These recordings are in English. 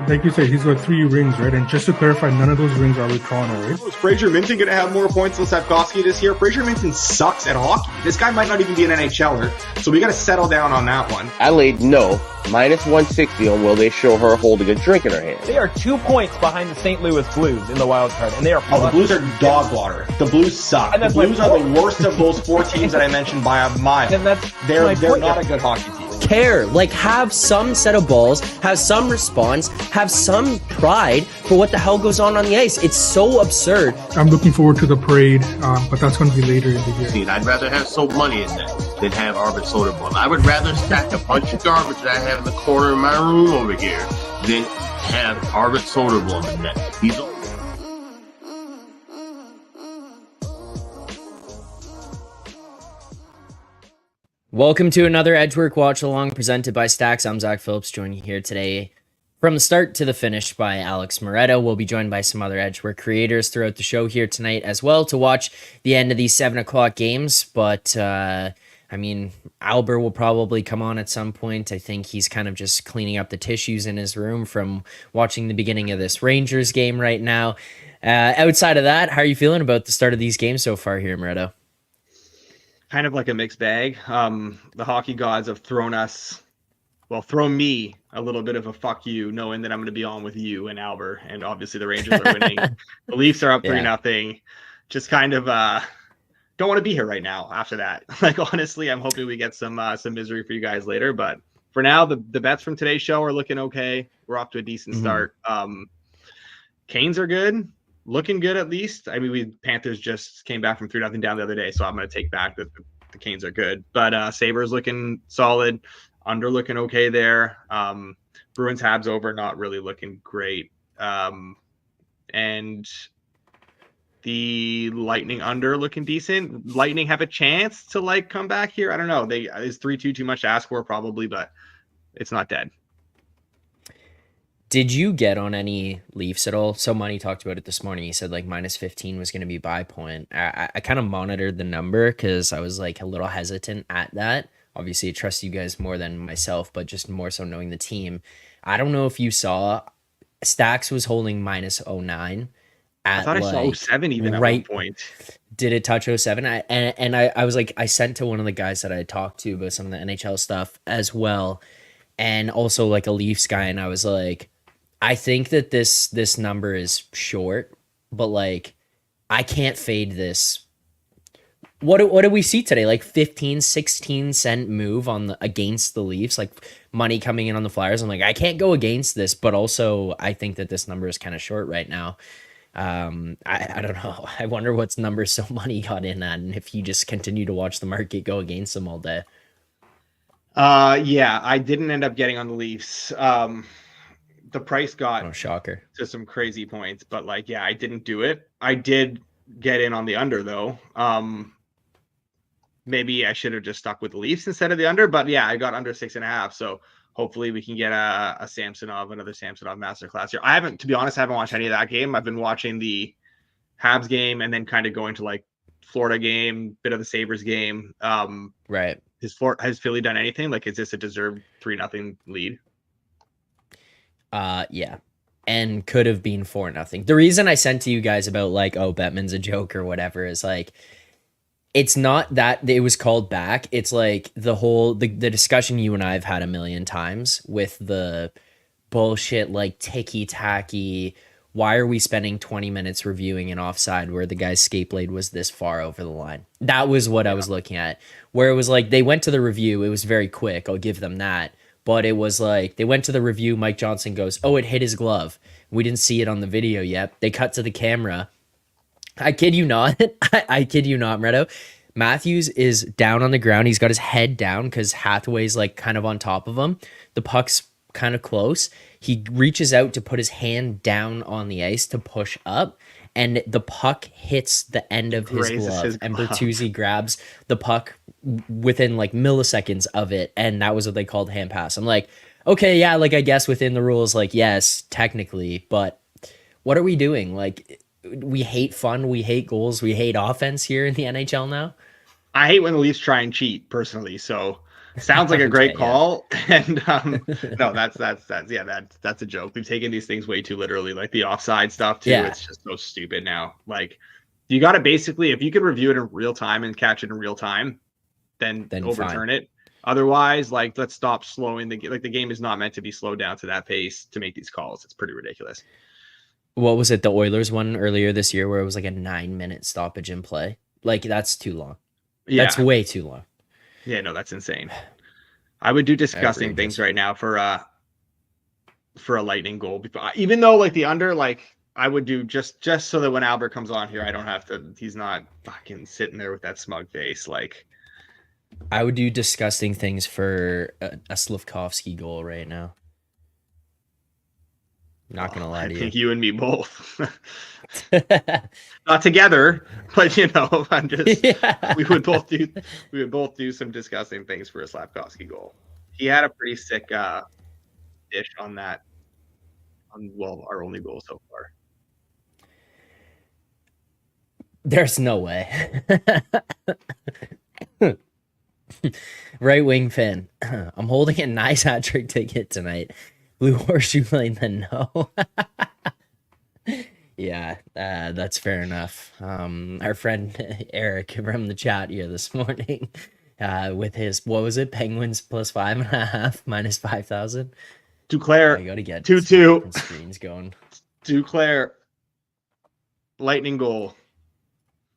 Like you said, he's got 3 rings, right? And just to clarify, none of those rings are with Toronto, right? Is Fraser Minton going to have more points than Slavkovsky this year? Fraser Minton sucks at hockey. This guy might not even be an NHLer, so we got to settle down on that one. Adelaide, no. Minus 160 on will they show her holding a drink in her hand. They are 2 points behind the St. Louis Blues in the wild card, and they are. Oh, the Blues are dog water. The Blues suck. The Blues are the worst of those 4 teams that I mentioned by a mile. And they're not a good hockey team. Care, like have some set of balls, have some response, have some pride for what the hell goes on the ice. It's so absurd. I'm looking forward to the parade, but that's going to be later in the year. I'd rather have some money in that than have Arbit Soderblom. I would rather stack a bunch of garbage that I have in the corner of my room over here than have Arbit Soderblom in that. He's Welcome to another Edgework Watch Along presented by Stacks. I'm Zack Phillips, joining you here today from the start to the finish by Alex Moretto. We'll be joined by some other Edgework creators throughout the show here tonight as well to watch the end of these 7 o'clock games. But, Albert will probably come on at some point. I think he's kind of just cleaning up the tissues in his room from watching the beginning of this Rangers game right now. Outside of that, how are you feeling about the start of these games so far here, Moretto? Kind of like a mixed bag. The hockey gods have thrown me a little bit of a fuck you, knowing that I'm going to be on with you and Albert, and obviously the Rangers are winning. The Leafs are up 3-0. Just kind of don't want to be here right now after that. Like, honestly, I'm hoping we get some misery for you guys later, but for now, the bets from today's show are looking okay. We're off to a decent start. Canes are good. Looking good, at least. I mean, Panthers just came back from 3-0 down the other day, so I'm going to take back that the Canes are good. But Sabres looking solid. Under looking okay there. Bruins Habs over, not really looking great. And the Lightning under looking decent. Lightning have a chance to come back here. I don't know. Is 3-2 too much to ask for? Probably, but it's not dead. Did you get on any Leafs at all? So Money talked about it this morning. He said minus 15 was going to be buy point. I kind of monitored the number because I was a little hesitant at that. Obviously, I trust you guys more than myself, but just more so knowing the team. I don't know if you saw, Stacks was holding minus 09. I thought I saw 07 even at one point. Did it touch 07? I was I sent to one of the guys that I talked to about some of the NHL stuff as well, and also a Leafs guy, and I was I think that this number is short, but I can't fade this. What do we see today? 15, 16 cent move against the Leafs, money coming in on the Flyers. I'm I can't go against this, but also I think that this number is kind of short right now. I don't know. I wonder what's number so Money got in at, and if you just continue to watch the market go against them all day. Yeah, I didn't end up getting on the Leafs. The price got shocker to some crazy points, but I didn't do it. I did get in on the under though. Maybe I should have just stuck with the Leafs instead of the under, but yeah, I got under 6.5. So hopefully we can get another Samsonov masterclass here. To be honest, I haven't watched any of that game. I've been watching the Habs game and then kind of going to Florida game, bit of the Sabres game. Right. Has Philly done anything? Is this a deserved 3-0 lead? Yeah. And could have been 4-0. The reason I sent to you guys about Bettman's a joke or whatever is it's not that it was called back. It's the whole the discussion you and I have had a million times with the bullshit ticky-tacky. Why are we spending 20 minutes reviewing an offside where the guy's skate blade was this far over the line? That was what I was looking at. Where it was they went to the review. It was very quick. I'll give them that. But it was they went to the review. Mike Johnson goes, oh, it hit his glove. We didn't see it on the video yet. They cut to the camera. I kid you not. I kid you not, Moretto. Matthews is down on the ground. He's got his head down because Hathaway's kind of on top of him. The puck's kind of close. He reaches out to put his hand down on the ice to push up, and the puck hits the end of his glove. And Bertuzzi grabs the puck within milliseconds of it, and that was what they called hand pass. I'm okay, yeah, I guess within the rules, yes, technically, but what are we doing? We hate fun, we hate goals, we hate offense here in the NHL now. I hate when the Leafs try and cheat, personally. So Sounds like a great Okay, yeah. call. And no, that's a joke. We've taken these things way too literally, like the offside stuff too. Yeah. It's just so stupid now. Like you got to basically, if you can review it in real time and catch it in real time, then overturn it. Otherwise, like let's stop slowing the game is not meant to be slowed down to that pace to make these calls. It's pretty ridiculous. What was it? The Oilers one earlier this year where it was like a 9-minute stoppage in play. Like that's too long. Yeah. That's way too long. Yeah, no, that's insane. I would do disgusting Outrageous. things right now for a Lightning goal. Even though like the under, like I would do just so that when Albert comes on here, I don't have to. He's not fucking sitting there with that smug face. Like I would do disgusting things for a Slavkovsky goal right now. Not gonna lie to I think you. you and me both. Not together, but I'm just. Yeah. We would both do some disgusting things for a Slavkovsky goal. He had a pretty sick dish on that. Our only goal so far. There's no way. Right wing fan. I'm holding a nice hat trick ticket tonight. Blue Horseshoe Lane, then no. Yeah, that's fair enough. Our friend Eric from the chat here this morning, with his, what was it? Penguins plus 5.5 minus 5,000. Duclair, I gotta get 2-2. screens going. Duclair, Lightning goal.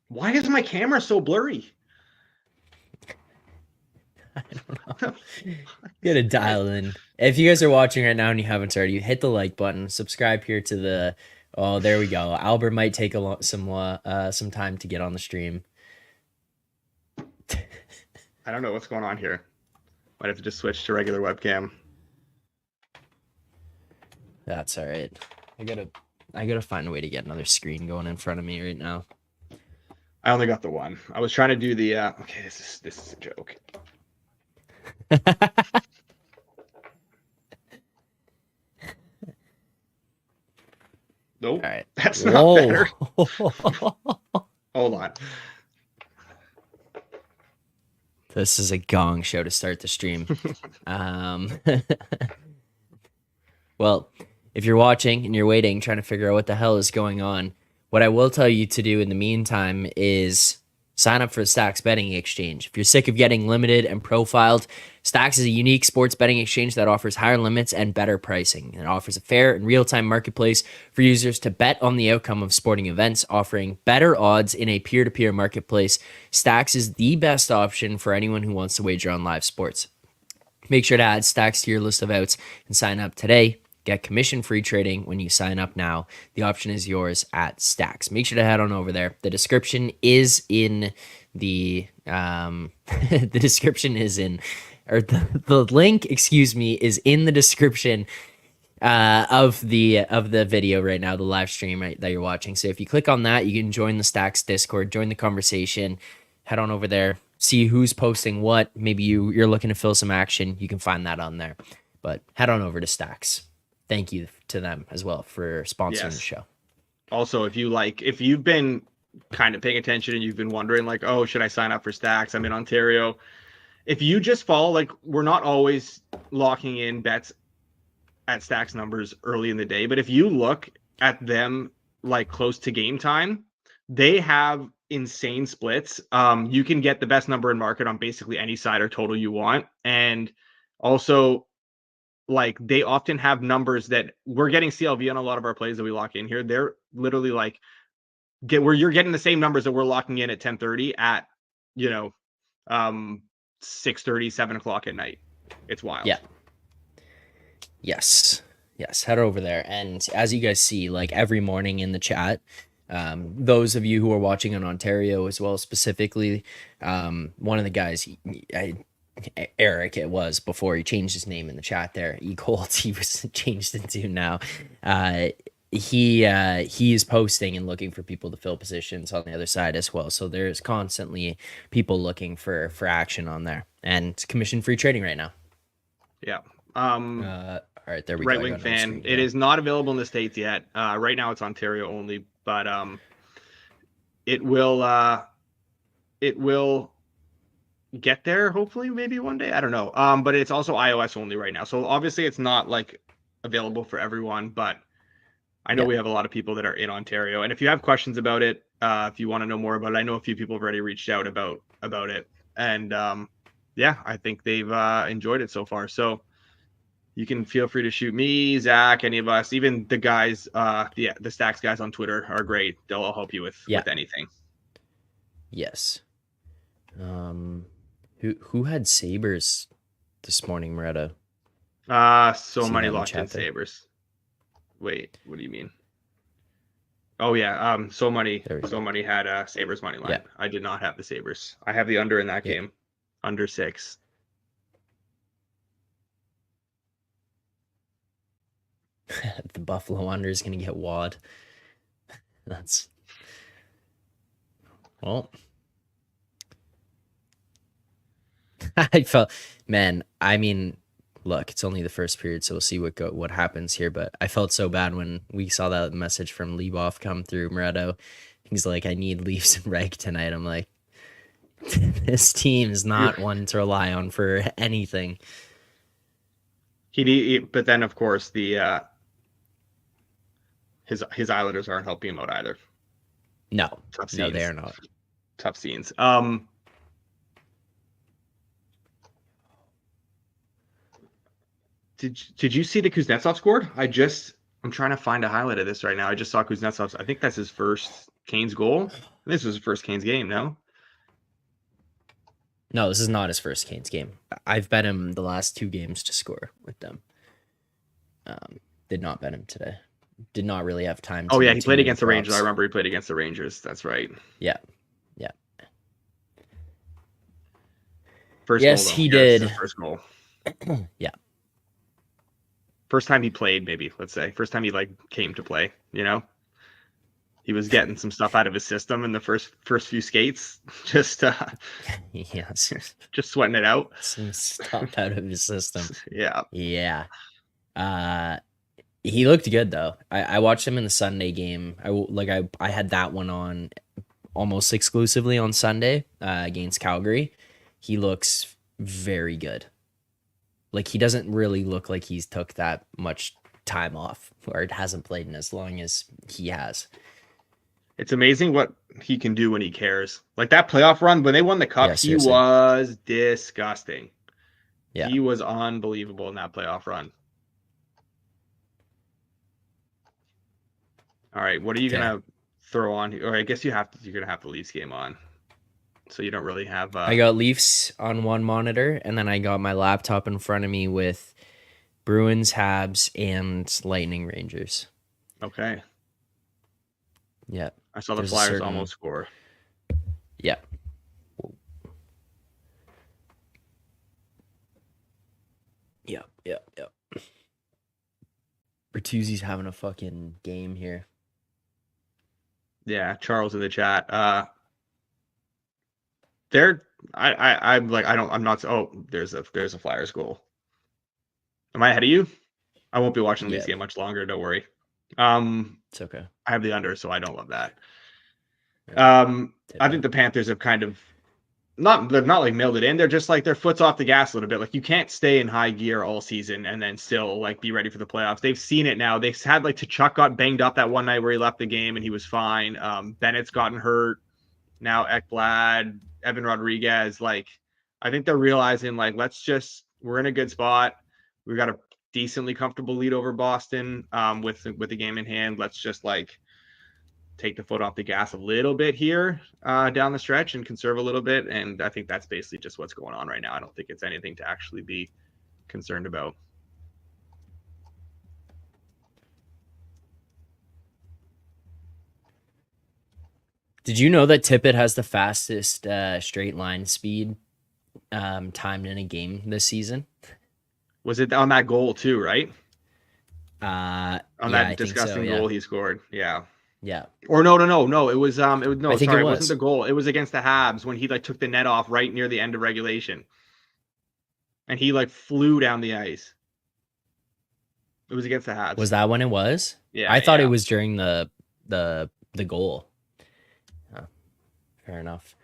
Why is my camera so blurry? I don't know. You gotta dial in. If you guys are watching right now and you haven't already, hit the like button. Subscribe here to the. Oh, there we go. Albert might take some time to get on the stream. I don't know what's going on here. Might have to just switch to regular webcam. That's all right. I gotta find a way to get another screen going in front of me right now. I only got the one. I was trying to do the. Okay, this is a joke. Nope. All right. That's not better. Whoa. Hold on. This is a gong show to start the stream. Well, if you're watching and you're waiting, trying to figure out what the hell is going on, what I will tell you to do in the meantime is sign up for the Stacks Betting Exchange. If you're sick of getting limited and profiled, Stacks is a unique sports betting exchange that offers higher limits and better pricing. It offers a fair and real-time marketplace for users to bet on the outcome of sporting events, offering better odds in a peer-to-peer marketplace. Stacks is the best option for anyone who wants to wager on live sports. Make sure to add Stacks to your list of outs and sign up today. Get commission-free trading when you sign up now. The option is yours at Stacks. Make sure to head on over there. The description is in the the description is in, or the link, excuse me, is in the description of the video right now, the live stream that you're watching. So if you click on that, you can join the Stacks Discord, join the conversation, head on over there, see who's posting what. Maybe you're looking to fill some action. You can find that on there. But head on over to Stacks. Thank you to them as well for sponsoring the show. Also, if you've been kind of paying attention and you've been wondering like, oh, should I sign up for Stacks? I'm in Ontario. If you just follow, like, we're not always locking in bets at Stacks numbers early in the day, but if you look at them like close to game time, they have insane splits. You can get the best number in market on basically any side or total you want. And also, like, they often have numbers that we're getting CLV on a lot of our plays that we lock in here. They're literally like where you're getting the same numbers that we're locking in at 10:30 at 6:30, 7 o'clock at night. It's wild. Yeah. Yes. Head over there. And as you guys see, like every morning in the chat, those of you who are watching in Ontario as well, specifically, one of the guys, Eric, it was before he changed his name in the chat there. E-Colt, he was changed into now. He is posting and looking for people to fill positions on the other side as well. So there's constantly people looking for action on there, and it's commission-free trading right now. Yeah. All right, there we go. Right wing fan. It is not available in the States yet. Right now it's Ontario only, but it will get there. Hopefully, maybe one day. I don't know. But it's also iOS only right now, so obviously it's not like available for everyone. But I know Yeah. we have a lot of people that are in Ontario, and if you have questions about it, if you want to know more about it, I know a few people have already reached out about it, and yeah, I think they've enjoyed it so far. So you can feel free to shoot me, Zach, any of us, even the guys, the Stacks guys on Twitter are great. They'll all help you with anything. Yes. Who had Sabres this morning, Moretto? So See many that in locked in chat there? Sabres. Wait, what do you mean? Oh yeah, so many There we go. had Sabres money line. Yeah. I did not have the Sabres. I have the under in that Yeah. game, under 6. The Buffalo under is going to get wad. That's well. I felt, man. I mean, look, it's only the first period, so we'll see what happens here. But I felt so bad when we saw that message from Leboff come through. Moretto, he's like, "I need Leafs and Reg tonight." I'm like, this team is not one to rely on for anything. But then of course the his Islanders aren't helping him out either. No, Tough scenes. no, they are not. Tough scenes. Did you see the Kuznetsov scored? I'm trying to find a highlight of this right now. I just saw Kuznetsov. I think that's his first Canes goal. This was his first Canes game, no? No, this is not his first Canes game. I've bet him the last 2 games to score with them. Did not bet him today. Did not really have time to. Oh yeah, he played against the Rangers. I remember he played against the Rangers. That's right. Yeah. First yes, goal, he did. His first goal. Yeah. First time he played, maybe, let's say. First time he came to play, He was getting some stuff out of his system in the first few skates. Just yes. Just sweating it out. Some stuff out of his system. Yeah. Yeah. He looked good though. I watched him in the Sunday game. I had that one on almost exclusively on Sunday against Calgary. He looks very good. Like, he doesn't really look like he's took that much time off or hasn't played in as long as he has. It's amazing what he can do when he cares. Like that playoff run, when they won the cup, Yeah, he was disgusting. Yeah. He was unbelievable in that playoff run. All right, what are you gonna throw on? Or I guess you're gonna have the Leafs game on. So you don't really have I got Leafs on one monitor, and then I got my laptop in front of me with Bruins, Habs, and Lightning Rangers. Okay. Yeah. I saw the Flyers almost score. Yeah. Yep. Bertuzzi's having a fucking game here. Yeah, Charles in the chat. I'm not. Oh, there's a Flyers goal. Am I ahead of you? I won't be watching the Leafs game much longer. Don't worry. It's okay. I have the under, so I don't love that. I think the Panthers have kind of they're not like mailed it in. They're just like their foot's off the gas a little bit. Like, you can't stay in high gear all season and then still be ready for the playoffs. They've seen it now. They've had Tkachuk got banged up that one night where he left the game and he was fine. Bennett's gotten hurt. Now Ekblad, Evan Rodriguez. I think they're realizing we're in a good spot. We've got a decently comfortable lead over Boston with the game in hand. Let's just take the foot off the gas a little bit here down the stretch and conserve a little bit. And I think that's basically just what's going on right now. I don't think it's anything to actually be concerned about. Did you know that Tippett has the fastest straight line speed timed in a game this season? Was it on that goal too, right? That disgusting goal he scored. Yeah. Yeah. Or no. It was I think it wasn't the goal. It was against the Habs when he took the net off right near the end of regulation. And he flew down the ice. It was against the Habs. Was that when it was? Yeah. I thought it was during the goal. Oh, fair enough.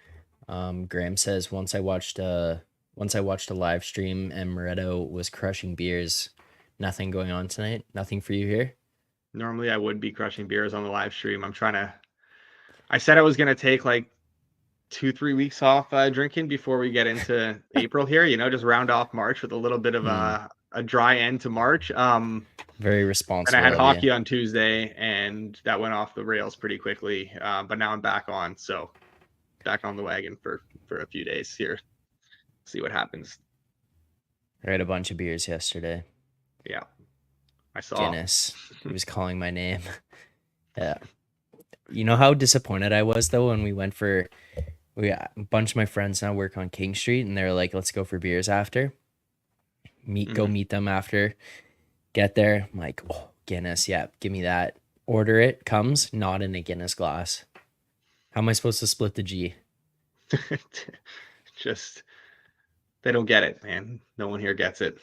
Graham says once I watched a live stream and Moretto was crushing beers. Nothing going on tonight. Nothing for you here. Normally I would be crushing beers on the live stream. I said I was gonna take like 2-3 weeks off drinking before we get into April here. Just round off March with a little bit of a dry end to March. Very And responsible. I had of hockey you. on Tuesday, and that went off the rails pretty quickly. But now I'm back on, so back on the wagon for a few days here. See what happens. I had a bunch of beers yesterday. Yeah, I saw. Guinness. He was calling my name. Yeah. You know how disappointed I was though when we went a bunch of my friends now work on King Street, and they're like, let's go for beers after. Go meet them after. Get there. I'm like, oh, Guinness, yeah, give me that. Order it, comes, not in a Guinness glass. How am I supposed to split the G? Just, they don't get it, man. No one here gets it.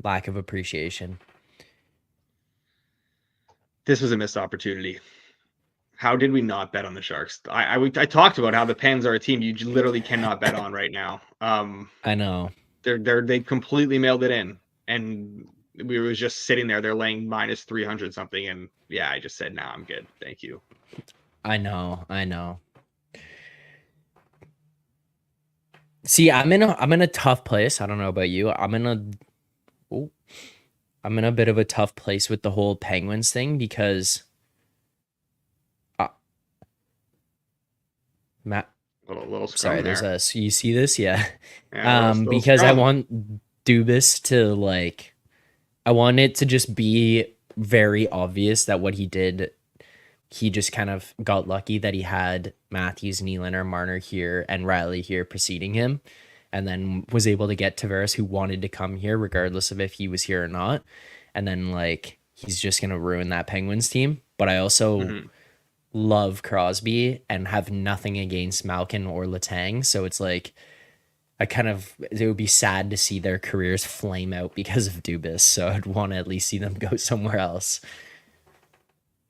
Lack of appreciation. This was a missed opportunity. How did we not bet on the Sharks? I talked about how the Pens are a team you literally cannot bet on right now. I know. They completely mailed it in, and we were just sitting there. They're laying minus 300 something, and yeah, I just said, "Nah, I'm good, thank you." I know. See, I'm in a tough place. I don't know about you. I'm in a bit of a tough place with the whole Penguins thing because Matt. Little Sorry, there. you see this? Yeah. Little because scrum. I want Dubas to I want it to just be very obvious that what he did, he just kind of got lucky that he had Matthews, Nylander, Marner here and Riley here preceding him, and then was able to get Tavares, who wanted to come here regardless of if he was here or not. And then he's just going to ruin that Penguins team. But I also love Crosby and have nothing against Malkin or Letang. So it's it would be sad to see their careers flame out because of Dubas. So I'd want to at least see them go somewhere else.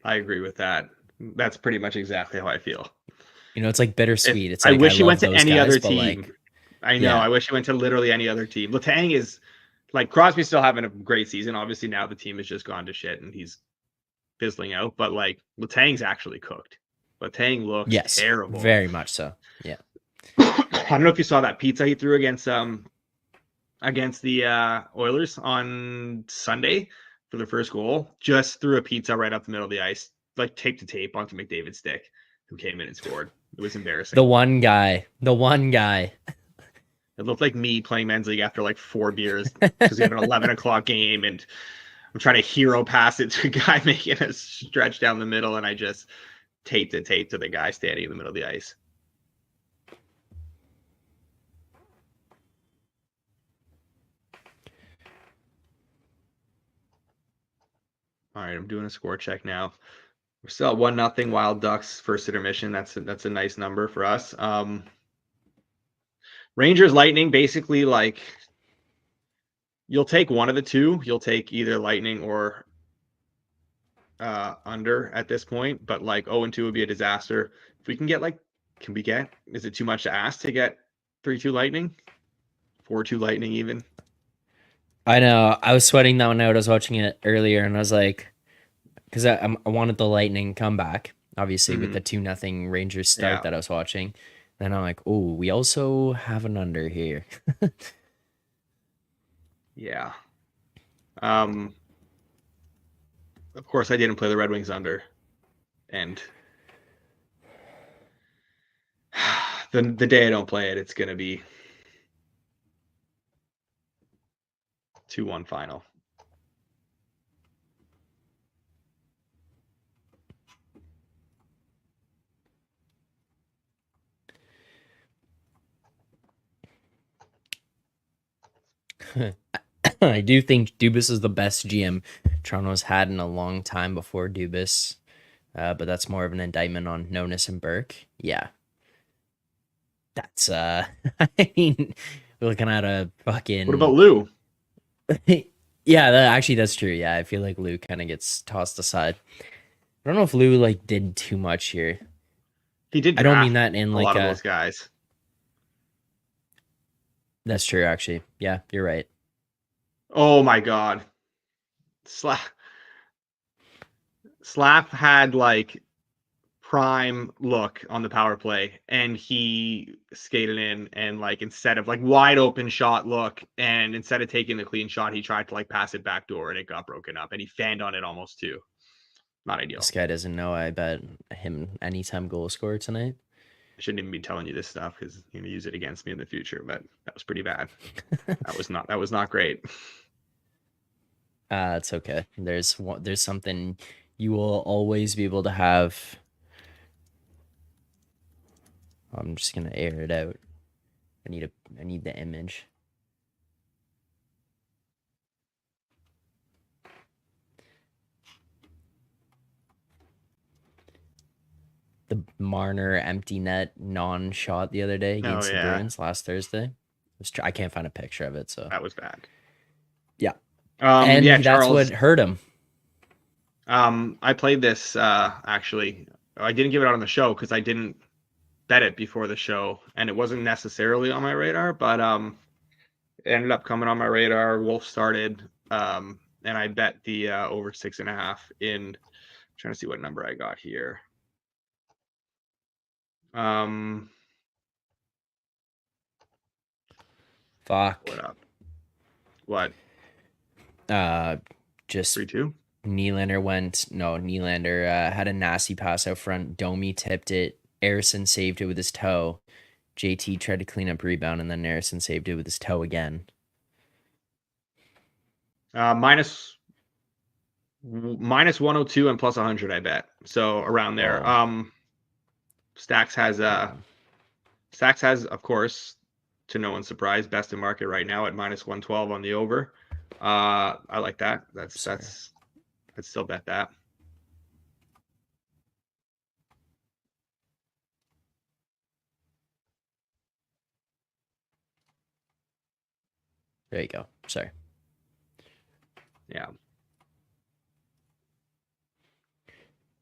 I agree with that. That's pretty much exactly how I feel. It's like bittersweet. It's I wish he went to any other but team. I know. yeah. I wish he went to literally any other team. Letang is Crosby's still having a great season. Obviously now the team has just gone to shit and he's fizzling out. But Letang's actually cooked. Letang looks terrible. Very much so. Yeah. I don't know if you saw that pizza he threw against the Oilers on Sunday for the first goal. Just threw a pizza right up the middle of the ice, tape to tape onto McDavid's stick, who came in and scored. It was embarrassing. The one guy. It looked like me playing men's league after 4 beers because we have an 11 o'clock game and I'm trying to hero pass it to a guy making a stretch down the middle, and I just taped it to the guy standing in the middle of the ice. All right, I'm doing a score check now. We're still at 1-0 Wild Ducks first intermission. That's a nice number for us. Rangers Lightning, basically you'll take one of the two. You'll take either Lightning or under at this point, but 0-2 would be a disaster. If we can get is it too much to ask to get 3-2 Lightning? 4-2 Lightning even? I know. I was sweating that one out. I was watching it earlier and I was because I wanted the Lightning comeback, obviously with the 2-0 Rangers start that I was watching. Then I'm oh, we also have an under here. Yeah. Of course, I didn't play the Red Wings under, and the day I don't play it, it's gonna be 2-1 final. I do think Dubas is the best GM Toronto's had in a long time before Dubas, but that's more of an indictment on Nonis and Burke. Yeah, that's I mean, we're looking at a fucking. What about Lou? Yeah, that's true. Yeah, I feel like Lou kind of gets tossed aside. I don't know if Lou did too much here. He did. I don't mean that in a lot of those guys. That's true, actually. Yeah, you're right. Oh my God. Slap had like prime look on the power play, and he skated in and like instead of like wide open shot look, and instead of taking the clean shot, he tried to like pass it back door and it got broken up, and he fanned on it almost too. Not ideal. This guy doesn't know I bet him anytime goal scorer tonight. I shouldn't even be telling you this stuff because you're gonna use it against me in the future, but that was pretty bad. That was not great. It's okay. There's something you will always be able to have. I'm just gonna air it out. I need the image. The Marner empty net non-shot the other day against the Bruins last Thursday. I can't find a picture of it, so that was bad. Yeah. And yeah, that's Charles, what hurt him. I played this actually. I didn't give it out on the show because I didn't bet it before the show, and it wasn't necessarily on my radar, but it ended up coming on my radar. Wolf started, and I bet the over 6.5 in. I'm trying to see what number I got here. Fuck. What up? What? Just 3-2. Nylander had a nasty pass out front. Domi tipped it. Harrison saved it with his toe. JT tried to clean up rebound, and then Harrison saved it with his toe again. Minus 102 and plus 100, I bet. So around there. Stacks has, of course, to no one's surprise, best in market right now at minus 112 on the over. I like that. I'd still bet that. There you go. Sorry. Yeah.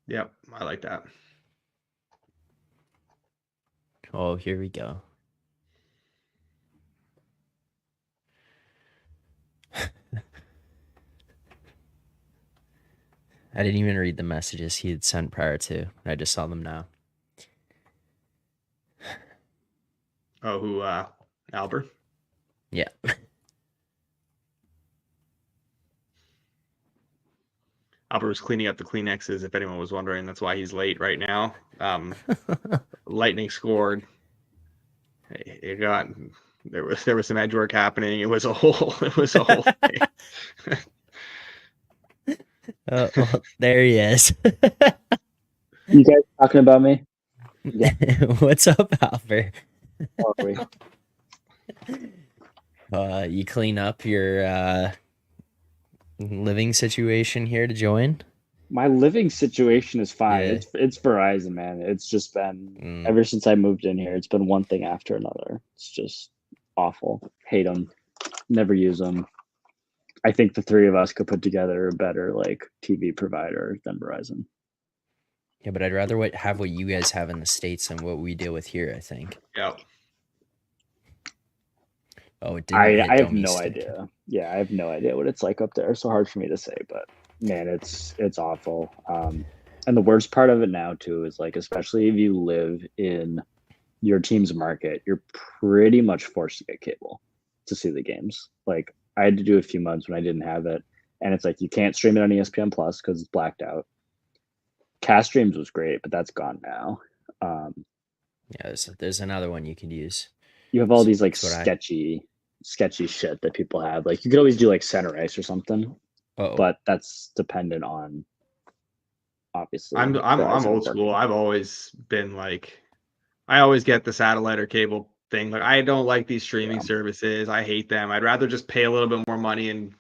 Yep, I like that. Oh, here we go. I didn't even read the messages he had sent prior to. I just saw them now. Oh, who? Albert? Yeah. Albert was cleaning up the Kleenexes, if anyone was wondering. That's why he's late right now. Lightning scored. There was some edge work happening. It was a whole thing. Well, there he is. You guys talking about me? Yeah. What's up, Albert? You clean up your living situation here to join? My living situation is fine. Yeah. It's Verizon, man. It's just been ever since I moved in here. It's been one thing after another. It's just awful. Hate them. Never use them. I think the three of us could put together a better like TV provider than Verizon. Yeah, but I'd rather have what you guys have in the States than what we deal with here, I think. Yeah. Oh, it didn't. I have no idea. Yeah, I have no idea what it's like up there. So hard for me to say, but man, it's awful. And the worst part of it now too is like, especially if you live in your team's market, you're pretty much forced to get cable to see the games. Like I had to do a few months when I didn't have it, and it's like you can't stream it on ESPN Plus because it's blacked out. Cast Streams was great, but that's gone now. Yeah, there's another one you could use. You have all these like sketchy shit that people have. Like you could always do like center ice or something. Uh-oh. But that's dependent on obviously. I'm old school. I've always been like, I always get the satellite or cable thing. Like I don't like these streaming services. I hate them. I'd rather just pay a little bit more money and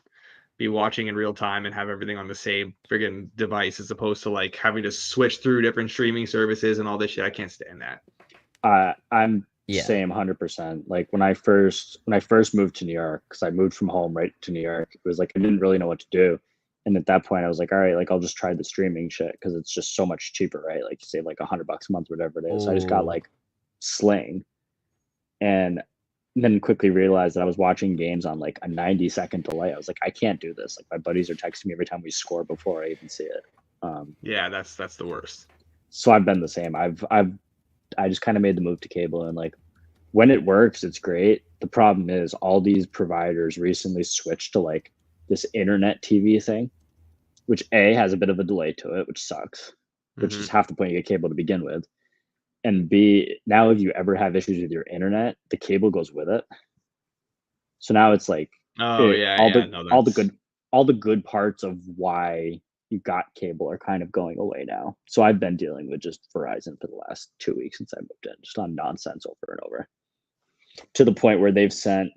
be watching in real time and have everything on the same friggin' device as opposed to like having to switch through different streaming services and all this shit. I can't stand that. I'm same 100%. Like when I first moved to New York, because I moved from home right to New York, it was like I didn't really know what to do. And at that point I was like, all right, like I'll just try the streaming shit because it's just so much cheaper, right? Like you save like $100 a month, whatever it is. So I just got like Sling. And And then quickly realized that I was watching games on like a 90-second delay. I was like, I can't do this. Like my buddies are texting me every time we score before I even see it. Yeah, that's the worst. So I've been the same. I just kind of made the move to cable, and like when it works, it's great. The problem is all these providers recently switched to like this internet TV thing, which A has a bit of a delay to it, which sucks, which is half the point you get cable to begin with. And B, now if you ever have issues with your internet, the cable goes with it. So now it's like all the good parts of why you got cable are kind of going away now. So I've been dealing with just Verizon for the last 2 weeks since I moved in, just on nonsense over and over, to the point where they've sent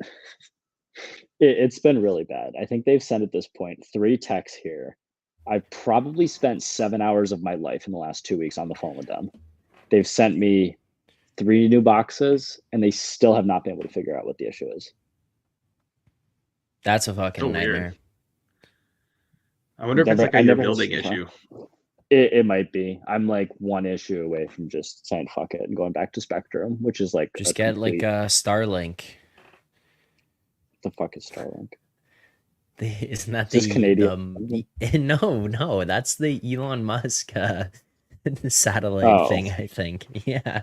it's been really bad. I think they've sent at this point 3 texts here. I've probably spent 7 hours of my life in the last 2 weeks on the phone with them. They've sent me 3 new boxes, and they still have not been able to figure out what the issue is. That's a fucking So nightmare. weird. I wonder if it's like a your building issue. It might be. I'm like 1 issue away from just saying fuck it and going back to Spectrum, which is like just get like a Starlink. The fuck is Starlink? Isn't that the Canadian? No, that's the Elon Musk satellite thing. I think. Yeah.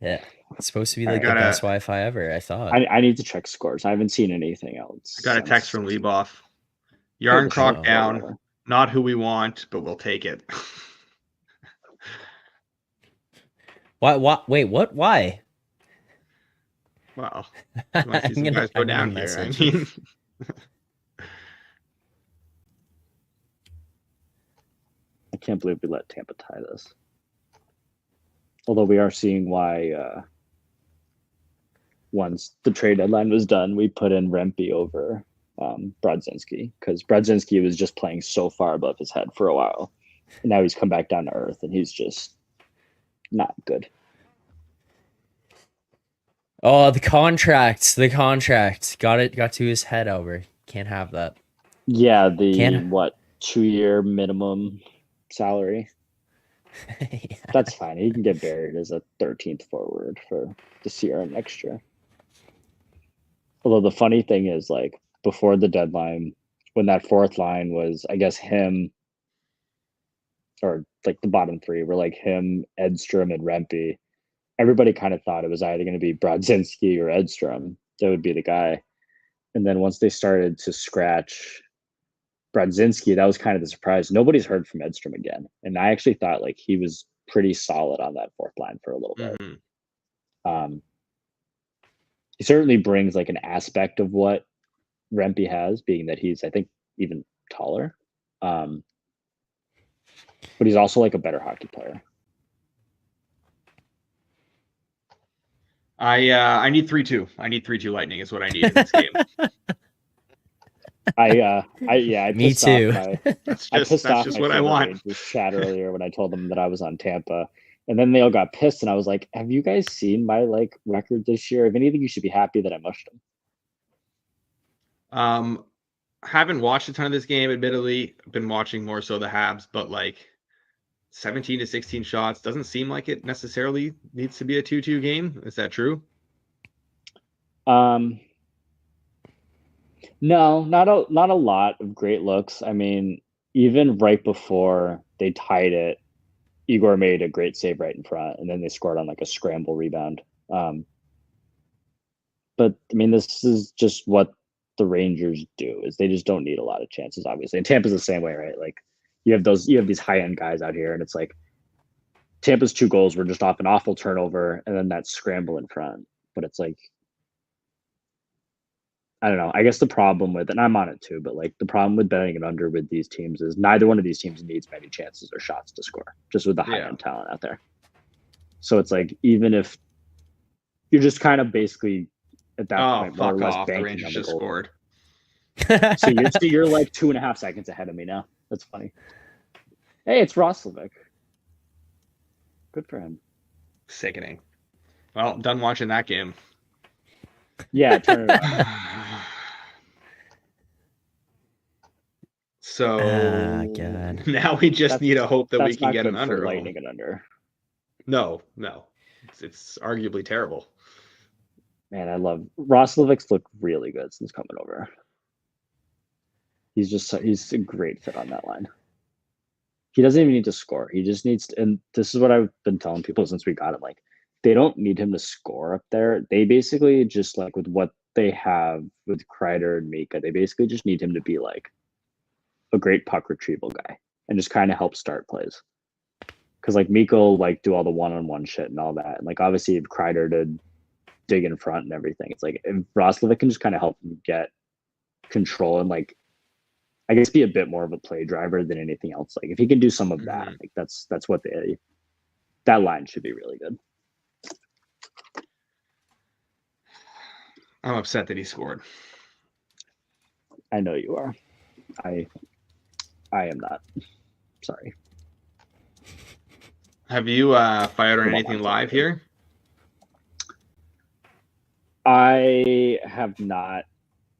It's supposed to be like the best Wi-Fi ever. I thought. I need to check scores. I haven't seen anything else. I got a text from Leboff. Yarn Croc down. Not who we want, but we'll take it. Why? Wait, what? Why? Well, you want to see some guys go down here. I mean, I can't believe we let Tampa tie this. Although we are seeing why once the trade deadline was done, we put in Rempe over Brodzinski, because Brodzinski was just playing so far above his head for a while. And now he's come back down to earth, and he's just not good. Oh, the contract got to his head over. Can't have that. Yeah, 2-year minimum salary. Yeah. That's fine. He can get buried as a 13th forward for the CRM next year. Although the funny thing is, like, before the deadline, when that 4th line was, I guess, him, or like the bottom 3 were like him, Edstrom, and Rempe. Everybody kind of thought it was either going to be Brodzinski or Edstrom that would be the guy. And then once they started to scratch Brodzinski, that was kind of the surprise. Nobody's heard from Edstrom again. And I actually thought like he was pretty solid on that 4th line for a little bit. He certainly brings like an aspect of what Rempe has, being that he's, I think, even taller. But he's also like a better hockey player. I need 3-2. I need 3-2 Lightning is what I need in this game. I Me too. That's just what I want. Chat earlier when I told them that I was on Tampa, and then they all got pissed, and I was like, "Have you guys seen my like record this year? If anything, you should be happy that I mushed them." Haven't watched a ton of this game, admittedly. I've been watching more so the Habs, but like 17 to 16 shots doesn't seem like it necessarily needs to be a 2-2 game. Is that true? No, not a lot of great looks. I mean, even right before they tied it, Igor made a great save right in front, and then they scored on like a scramble rebound. But I mean, this is just what the Rangers do, is they just don't need a lot of chances, obviously. And Tampa's the same way, right? Like you have these high-end guys out here, and it's like Tampa's 2 goals were just off an awful turnover and then that scramble in front. But it's like, I don't know. I guess the problem with, and I'm on it too, but like the problem with betting it under with these teams is neither one of these teams needs many chances or shots to score, just with the high-end talent out there. So it's like, even if you're just kind of basically at that point, more or less banking. The Rangers just scored. So you're like 2.5 seconds ahead of me now. That's funny. Hey, it's Roslovic. Good for him. Sickening. Well, I'm done watching that game. Yeah, turn it on. So God. Now we just need to hope that we can get an under. Lightning an under. No. It's arguably terrible. Man, I love Roslovic's looked really good since coming over. He's a great fit on that line. He doesn't even need to score. He just needs to, and this is what I've been telling people since we got him. Like, they don't need him to score up there. They basically just, like, with what they have with Kreider and Mika, they basically just need him to be like a great puck retrieval guy and just kind of help start plays. Because like Mika will like do all the one-on-one shit and all that. And like obviously if Kreider to dig in front and everything, it's like if Roslovic can just kind of help him get control and like I guess be a bit more of a play driver than anything else. Like if he can do some of that, like that's what that line should be really good. I'm upset that he scored. I know you are. I am not. Sorry. Have you fired on anything live here? I have not.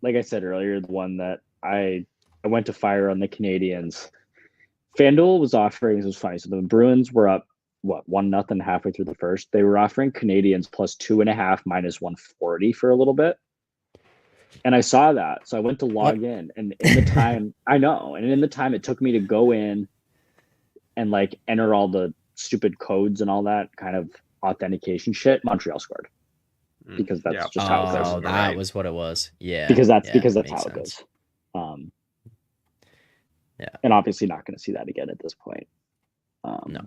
Like I said earlier, the one that I went to fire on the Canadians. FanDuel was offering, this was funny. So the Bruins were up, 1-0 halfway through the first. They were offering Canadians plus 2.5 minus 140 for a little bit. And I saw that. So I went to log in. And in the time, I know. And in the time it took me to go in and like enter all the stupid codes and all that kind of authentication shit, Montreal scored. Because that's just how it goes. Oh, that was what it was. Yeah. Because that's how it sense. goes. Yeah. And obviously not going to see that again at this point. No.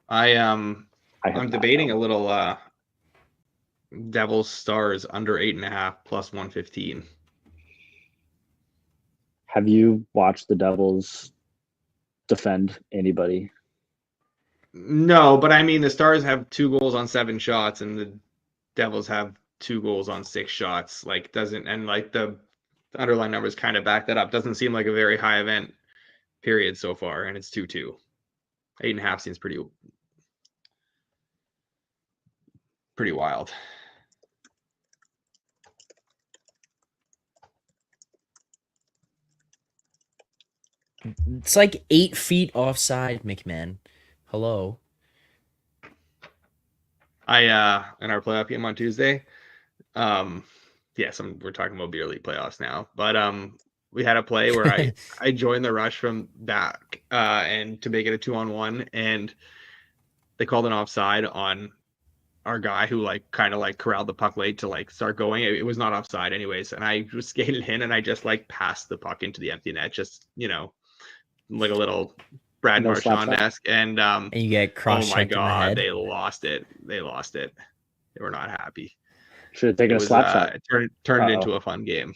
I'm debating a little Devils Stars under 8.5 plus 115. Have you watched the Devils defend anybody? No, but I mean the Stars have 2 goals on 7 shots and the Devils have 2 goals on 6 shots. Like the underlying numbers kind of back that up. Doesn't seem like a very high event period so far, and it's 2-2. 8.5 seems pretty wild. It's like 8 feet offside, McMahon. Hello. In our playoff game on Tuesday, we're talking about beer league playoffs now, but we had a play where I joined the rush from back and to make it a 2-on-1, and they called an offside on our guy who like kind of like corralled the puck late to like start going. It was not offside anyways, and I just skated in and I just like passed the puck into the empty net, just like a little Brad Marchand-esque, and you get cross-checked in the head. They lost it. They were not happy. Should have taken a slap shot. It turned into a fun game.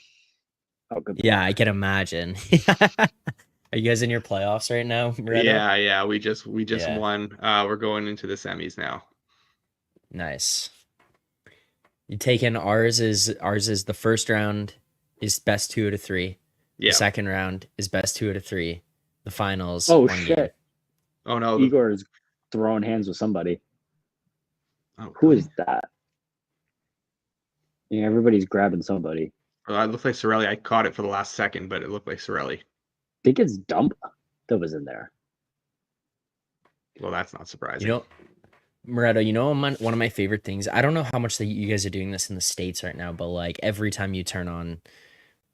Oh, good. Yeah, I can imagine. Are you guys in your playoffs right now, Moretto? Yeah. We just won. We're going into the semis now. Nice. You taking ours is the first round is best 2 out of 3. Yeah. The second round is best 2 out of 3. The finals. Oh shit! Game. Oh no! Igor is throwing hands with somebody. Oh, who is that? Yeah, everybody's grabbing somebody. It looked like Sorelli. I caught it for the last second, but it looked like Sorelli. I think it's Dumba that was in there. Well, that's not surprising. Moretto, one of my favorite things. I don't know how much you guys are doing this in the States right now, but like every time you turn on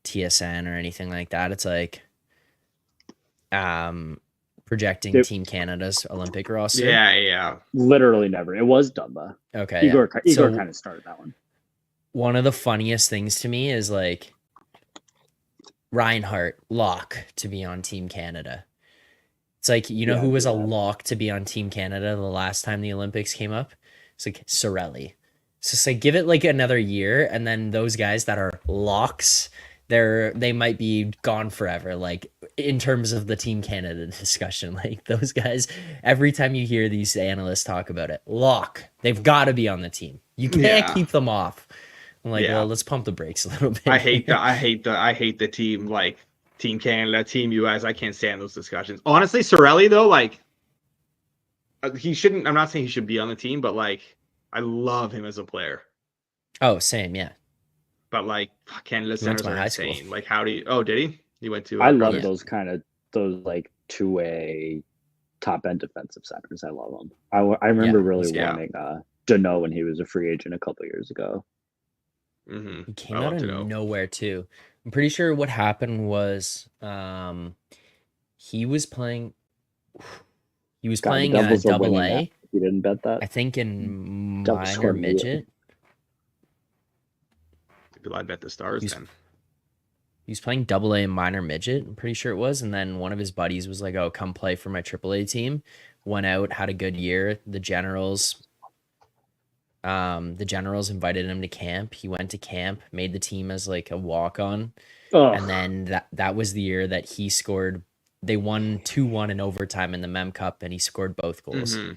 TSN or anything like that, it's like projecting Team Canada's Olympic roster. Yeah. Literally never. It was Dumba. Okay. Igor kind of started that one. One of the funniest things to me is like Reinhardt lock to be on Team Canada. It's like, who was a lock to be on Team Canada the last time the Olympics came up? It's like Sorelli. It's just like, give it like another year, and then those guys that are locks, they might be gone forever. Like in terms of the Team Canada discussion, like those guys, every time you hear these analysts talk about it, lock, they've got to be on the team. You can't keep them off. I'm like, well, let's pump the brakes a little bit. I hate the team, like Team Canada, Team US. I can't stand those discussions. Honestly, Sorelli though, like he shouldn't. I'm not saying he should be on the team, but like I love him as a player. Oh, same, yeah. But like Canada centers are insane. Like how do you? Oh, did he? He went to. I love those like 2-way top end defensive centers. I love them. I remember really wanting Deneau when he was a free agent a couple years ago. Mm-hmm. He came out of nowhere too. I'm pretty sure what happened was he was playing God, the Devils are double winning A. that. You didn't bet that? I think in Devils minor scored immediately. midget. Maybe I'd bet the Stars then. He was playing double A and minor midget, I'm pretty sure it was. And then one of his buddies was like, oh, come play for my AAA team. Went out, had a good year. The Generals invited him to camp. He went to camp, made the team as like a walk-on. And then that was the year that he scored. They won 2-1 in overtime in the Mem Cup, and he scored both goals. Mm-hmm.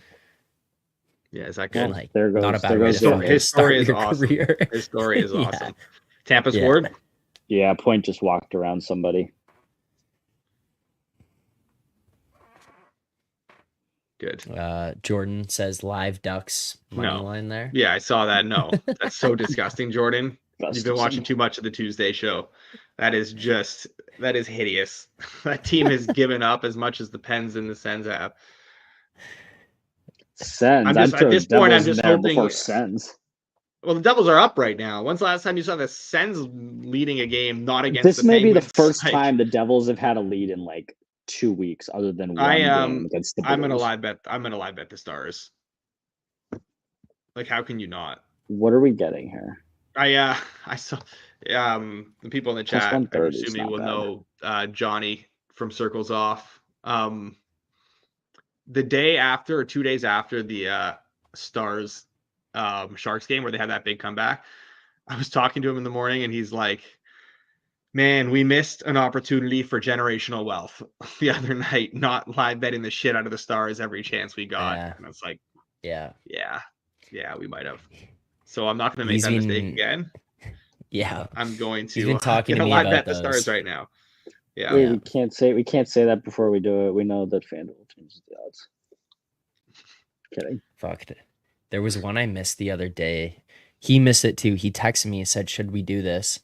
Yeah, is that good? Like, there goes, not a bad way to his story is your awesome. career. His story is Yeah. awesome. Tampa scored? Yeah, Point just walked around somebody. Good. Jordan says live Ducks money line there. Yeah, I saw that. No, that's so disgusting, Jordan. You've been watching Gustafson. too much of the Tuesday show. That is hideous. That team has given up as much as the Pens and the Sens have. Sens. At this point, I'm just hoping. Before Sens. Well, the Devils are up right now. When's the last time you saw the Sens leading a game not against This the may be the Penguins? first time the Devils have had a lead in like 2 weeks, other than one game against the Blues. I'm gonna live bet the Stars. Like, how can you not? What are we getting here? I saw the people in the chat, I'm assuming will know Johnny from Circles Off. The day after or 2 days after the Stars Sharks game where they had that big comeback, I was talking to him in the morning and he's like, man, we missed an opportunity for generational wealth the other night, not live betting the shit out of the Stars every chance we got. Yeah. And I was like, yeah, we might have. So I'm not going to make that mistake again. Yeah, I'm going to. He's been talking to me live about bet those. the Stars right now. Yeah. Wait, we can't say that before we do it. We know that FanDuel changes the odds. Kidding. Fucked it. There was one I missed the other day. He missed it too. He texted me and said, should we do this?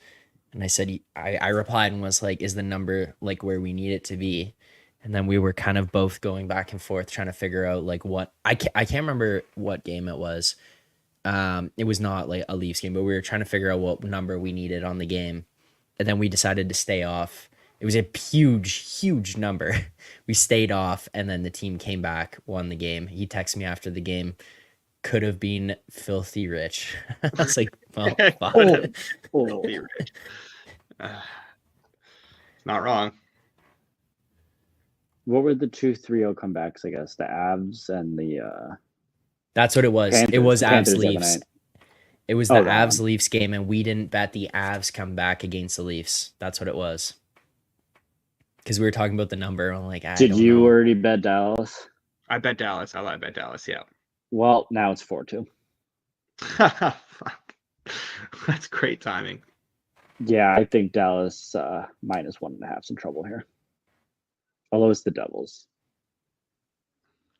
And I said, I replied and was like, is the number like where we need it to be? And then we were kind of both going back and forth trying to figure out like what I can't remember what game it was. It was not like a Leafs game, but we were trying to figure out what number we needed on the game. And then we decided to stay off. It was a huge number. We stayed off, and then the team came back, won the game. He texted me after the game. Could have been filthy rich. I was like, well, fuck. Filthy rich. Not wrong. What were the 2-3-0 comebacks, I guess? The Avs and the That's what it was. Panthers. It was Panthers Avs the other Leafs. night. It was the Avs Leafs game, and we didn't bet the Avs come back against the Leafs. That's what it was. Because we were talking about the number. I'm like, Did you already bet Dallas? I bet Dallas. I bet Dallas. Yeah. Well, now it's 4-2. That's great timing. Yeah, I think Dallas minus 1.5's in trouble here. Although it's the Devils.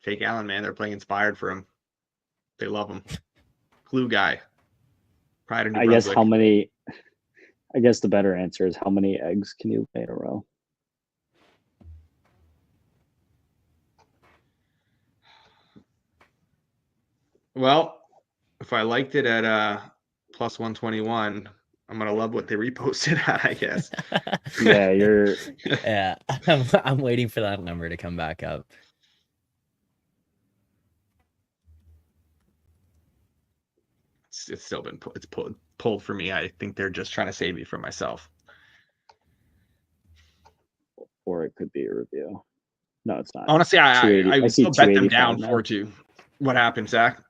Jake Allen, man, they're playing inspired for him. They love him. Glue guy. Pride of New Brunswick. I guess the better answer is how many eggs can you lay in a row? Well, if I liked it at plus 121, I'm gonna love what they reposted at, I guess. Yeah, Yeah, I'm waiting for that number to come back up. It's still been pulled for me. I think they're just trying to save me from myself. Or it could be a review. No, it's not. Honestly, I would still bet them down 4-2. What happened, Zach?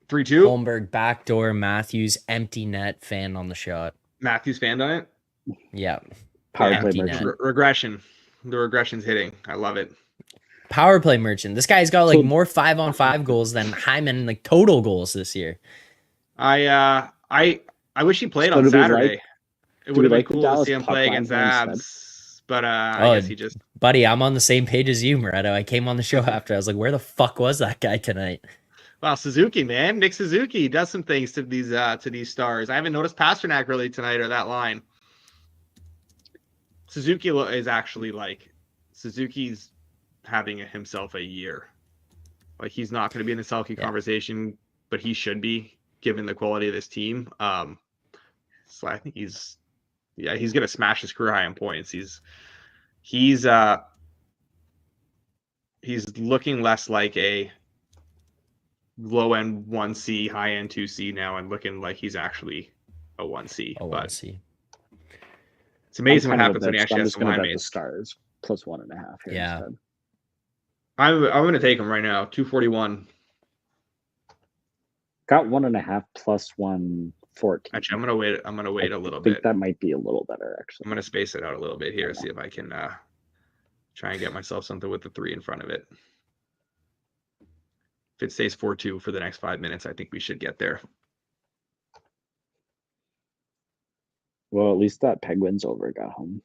3-2? Holmberg backdoor, Matthews empty net, fan on the shot. Matthews fanned on it? Yeah. Power play merchant. Regression. The regression's hitting. I love it. Power play merchant. This guy's got like more 5-on-5 goals than Hyman, like total goals this year. I wish he played on Saturday. It would have been cool to see him play against the Habs. But I guess he just... Buddy, I'm on the same page as you, Moretto. I came on the show after. I was like, where the fuck was that guy tonight? Wow, Suzuki, man. Nick Suzuki does some things to these Stars. I haven't noticed Pasternak really tonight or that line. Suzuki is actually like... Suzuki's having himself a year. Like, he's not going to be in the Selke conversation, but he should be, given the quality of this team. So I think he's gonna smash his career high in points. He's looking less like a low end 1C, high end 2C now, and looking like he's actually a 1C. I want But to see. it's amazing I'm what kind of happens when he so actually I'm has just some going to line bet the mates. Stars plus 1.5 here Yeah. instead. I'm going to take him right now. 241. Got 1.5 plus 114. Actually, I'm going to wait a little I think bit. that might be a little better, I'm actually. going to space it out a little bit here, see if I can try and get myself something with the 3 in front of it. If it stays 4-2 for the next 5 minutes, I think we should get there. Well, at least that Penguins over got home.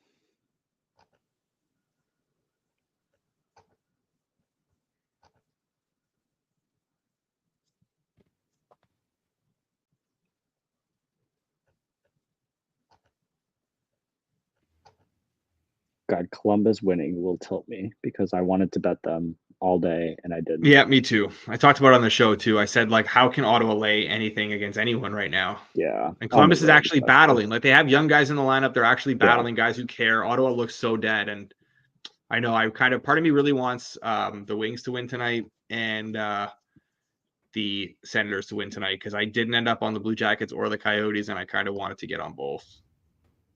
God, Columbus winning will tilt me because I wanted to bet them all day and I didn't. Yeah, me too. I talked about it on the show too. I said, like, how can Ottawa lay anything against anyone right now? Yeah. And Columbus is actually especially. battling. Like, they have young guys in the lineup. They're actually battling guys who care. Ottawa looks so dead. And I know part of me really wants the Wings to win tonight and the Senators to win tonight, because I didn't end up on the Blue Jackets or the Coyotes, and I kind of wanted to get on both.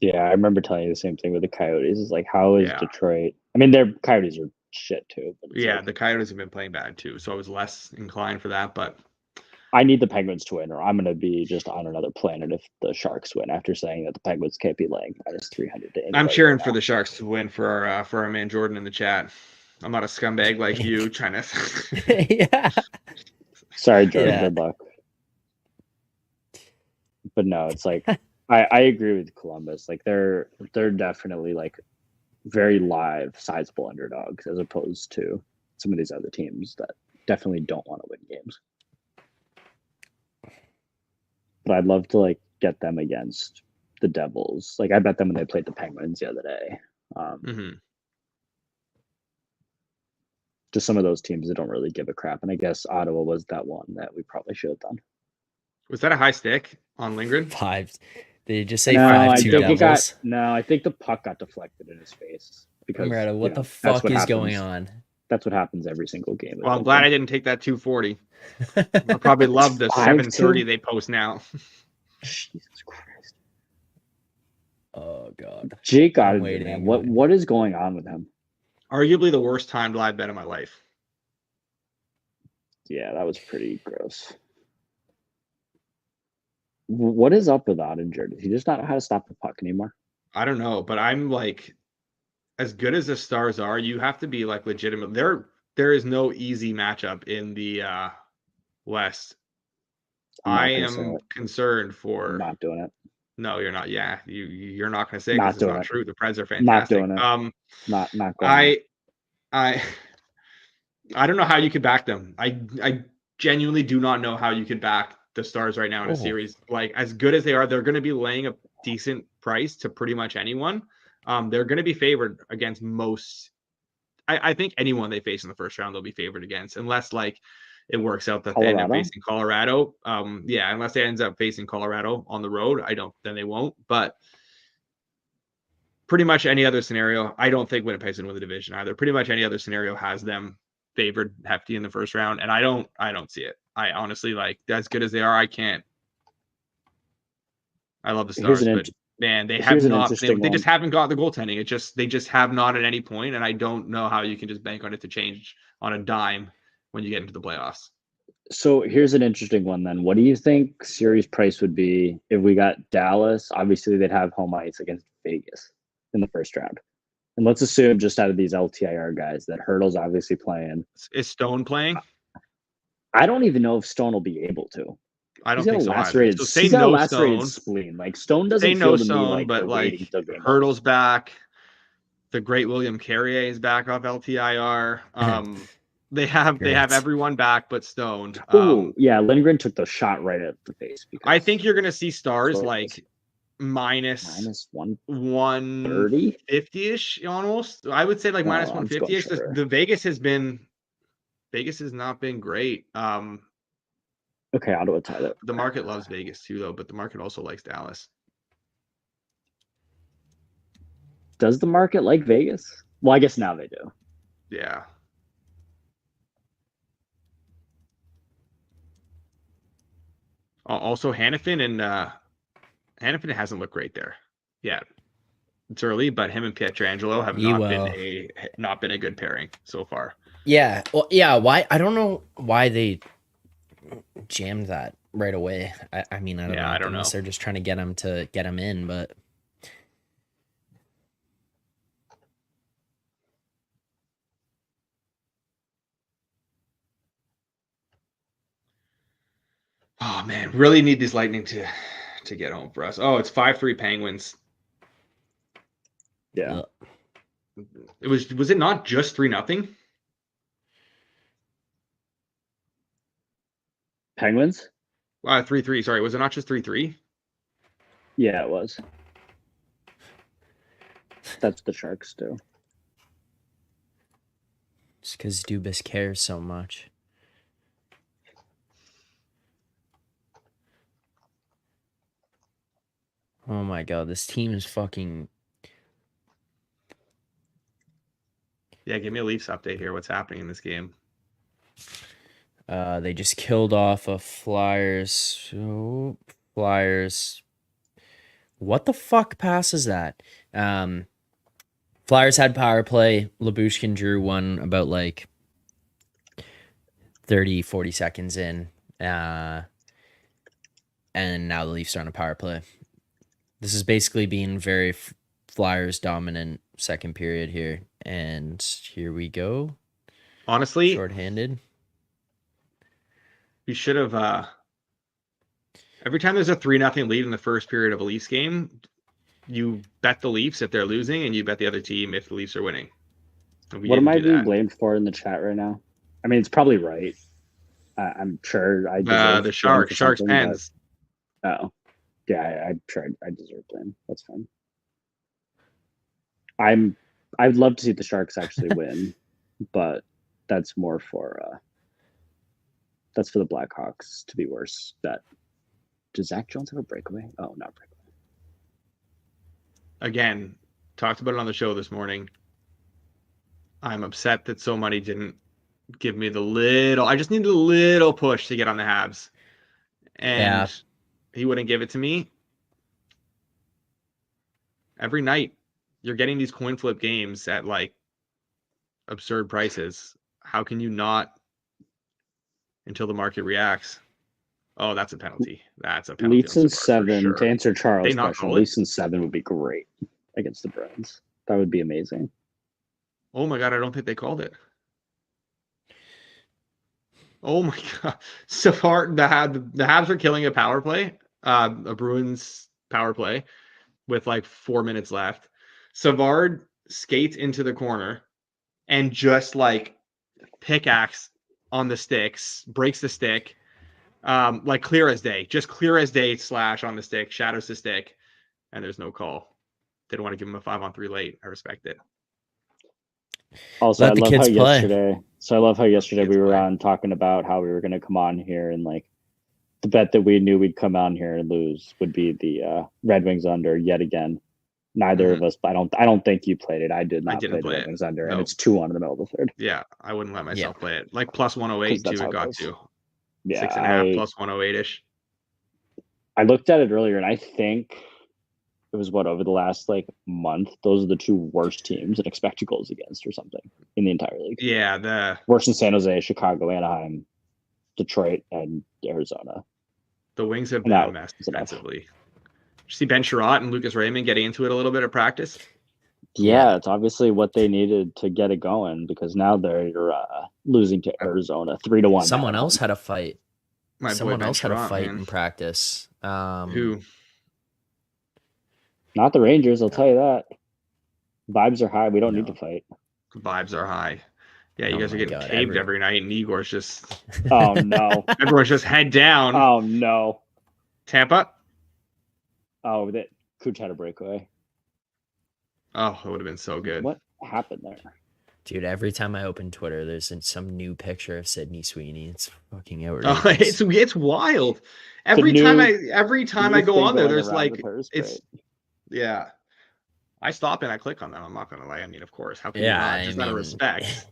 Yeah, I remember telling you the same thing with the Coyotes. It's like, how is Yeah. Detroit? I mean, their Coyotes are shit too. But it's Yeah, like, the Coyotes have been playing bad too, so I was less inclined for that. But I need the Penguins to win, or I'm going to be just on another planet if the Sharks win. After saying that the Penguins can't be laying minus 300 to I'm anybody cheering right for now. the Sharks to win for our man Jordan in the chat. I'm not a scumbag like you trying to. Yeah. Sorry, Jordan. Yeah. Good luck. But no, it's like I agree with Columbus. Like they're definitely like very live, sizable underdogs as opposed to some of these other teams that definitely don't want to win games. But I'd love to like get them against the Devils. Like I bet them when they played the Penguins the other day. Just some of those teams that don't really give a crap. And I guess Ottawa was that one that we probably should have done. Was that a high stick on Lindgren? 5. Did you just say No, 5-2 Devils? I think the puck got deflected in his face. Because Moretto, what the fuck is going on? That's what happens every single game. Well, I'm glad I didn't take that 240. I probably love the 7:30 they post now. Jesus Christ. Oh god. Jake got it, man. What is going on with him? Arguably the worst timed live bet of my life. Yeah, that was pretty gross. What is up with Ottinger? Does he just not know how to stop the puck anymore? I don't know, but I'm like, as good as the Stars are, you have to be like legitimate. There is no easy matchup in the West. I am concerned for I'm not doing it. No, you're not. Yeah, you're not going to say Not because it's doing not it. true. The Preds are fantastic. Not doing it. Not going. I don't know how you could back them. I genuinely do not know how you could back the Stars right now in a series. Like, as good as they are, they're going to be laying a decent price to pretty much anyone. They're going to be favored against most. I think anyone they face in the first round, they'll be favored against, unless like it works out that they end up facing Colorado. Yeah, unless they ends up facing Colorado on the road, then they won't. But pretty much any other scenario, I don't think Winnipeg's going to win the division either. Pretty much any other scenario has them favored hefty in the first round, and I don't see it. I honestly, like, as good as they are, I can't. I love the Stars, but man, they have not. They just haven't got the goaltending. They just have not at any point, and I don't know how you can just bank on it to change on a dime when you get into the playoffs. So here's an interesting one then. What do you think series price would be if we got Dallas? Obviously, they'd have home ice against Vegas in the first round. And let's assume just out of these LTIR guys that Hurdle's obviously playing. Is Stone playing? I don't even know if Stone will be able to. I don't think so. He's got a lacerated spleen. Like Stone doesn't feel to me like but like Hurdle's back. The great William Carrier is back off LTIR. They have everyone back but Stone. Yeah, Lindgren took the shot right at the face. I think you're gonna see Stars like minus 150-ish almost. I would say like minus 150-ish. The Vegas has not been great. Okay, Ottawa tied it. The market loves Vegas too, though, but the market also likes Dallas. Does the market like Vegas? Well, I guess now they do. Yeah. Also, Hannafin hasn't looked great there yet. It's early, but him and Pietrangelo have not been a good pairing so far. Yeah. Well, yeah. Why? I don't know why they jammed that right away. I mean, I don't know. I don't know. They're just trying to get him in, but oh man, really need these Lightning to get home for us. Oh, it's 5-3 Penguins. Yeah. Was it not just 3-0? Penguins? 3-3. Sorry, was it not just 3-3? Yeah, it was. That's the Sharks do. it's because Dubas cares so much. Oh my god, this team is fucking. Yeah, give me a Leafs update here. What's happening in this game? They just killed off a Flyers. Oh, Flyers. What the fuck pass is that? Flyers had power play. Lyubushkin drew one about like 30, 40 seconds in. And now the Leafs are on a power play. This is basically being very Flyers dominant second period here. And here we go. Honestly, Shorthanded. we should have every time there's a 3-0 lead in the first period of a Leafs game, you bet the Leafs if they're losing, and you bet the other team if the Leafs are winning. What am I being blamed for in the chat right now? I mean, it's probably right. I'm sure I deserve the Sharks Pens. Oh, yeah, I'm sure I deserve blame. That's fine. I'd love to see the Sharks actually win, but that's more for that's for the Blackhawks to be worse. Does Zach Jones have a breakaway? Oh, not breakaway. Again, talked about it on the show this morning. I'm upset that so many didn't give me I just needed a little push to get on the Habs. And he wouldn't give it to me. Every night, you're getting these coin flip games at like absurd prices. How can you not until the market reacts? Oh, that's a penalty. That's a penalty. Leafs in 7, sure. to answer Charles' question, Leafs in 7 would be great against the Bruins. That would be amazing. Oh my God, I don't think they called it. Oh my God. So far, the Habs are killing a power play, a Bruins power play with like 4 minutes left. Savard skates into the corner and just like pickaxe on the sticks, breaks the stick, like clear as day, / on the stick, shadows the stick, and there's no call. Didn't want to give him a 5-on-3 late. I respect it. Also, I love how yesterday we were play. on talking about how we were going to come on here and like the bet that we knew we'd come on here and lose would be the Red Wings under yet again. Neither of us. I don't think you played it. I did not play the Red Wings under, and it's 2-1 in the middle of the third. Yeah, I wouldn't let myself play it. Like plus 108 too. It got to. Yeah, 6.5 plus 108-ish. I looked at it earlier, and I think it was over the last like month. Those are the 2 worst teams in expected goals against or something in the entire league. Yeah, worse than San Jose, Chicago, Anaheim, Detroit, and Arizona. The Wings have been a mess defensively. Did you see Ben Sherratt and Lucas Raymond getting into it a little bit at practice? Yeah, it's obviously what they needed to get it going because now they're losing to Arizona 3-1. Someone else had a fight. Someone else had a fight in practice. Who? Not the Rangers, I'll tell you that. Vibes are high. We don't need to fight. Vibes are high. Yeah, you guys are getting caved every night, and Igor's just... Oh, no. Everyone's just head down. Oh, no. Tampa? Oh, that Cooch had a breakaway. Oh, it would have been so good. What happened there? Dude, every time I open Twitter, there's some new picture of Sydney Sweeney. It's fucking outrageous. outrageous. It's wild. Every time I go on there, there's like it's yeah. I stop and I click on them. I'm not gonna lie. I mean, of course, how can you Yeah, not? I Just out of mean, respect,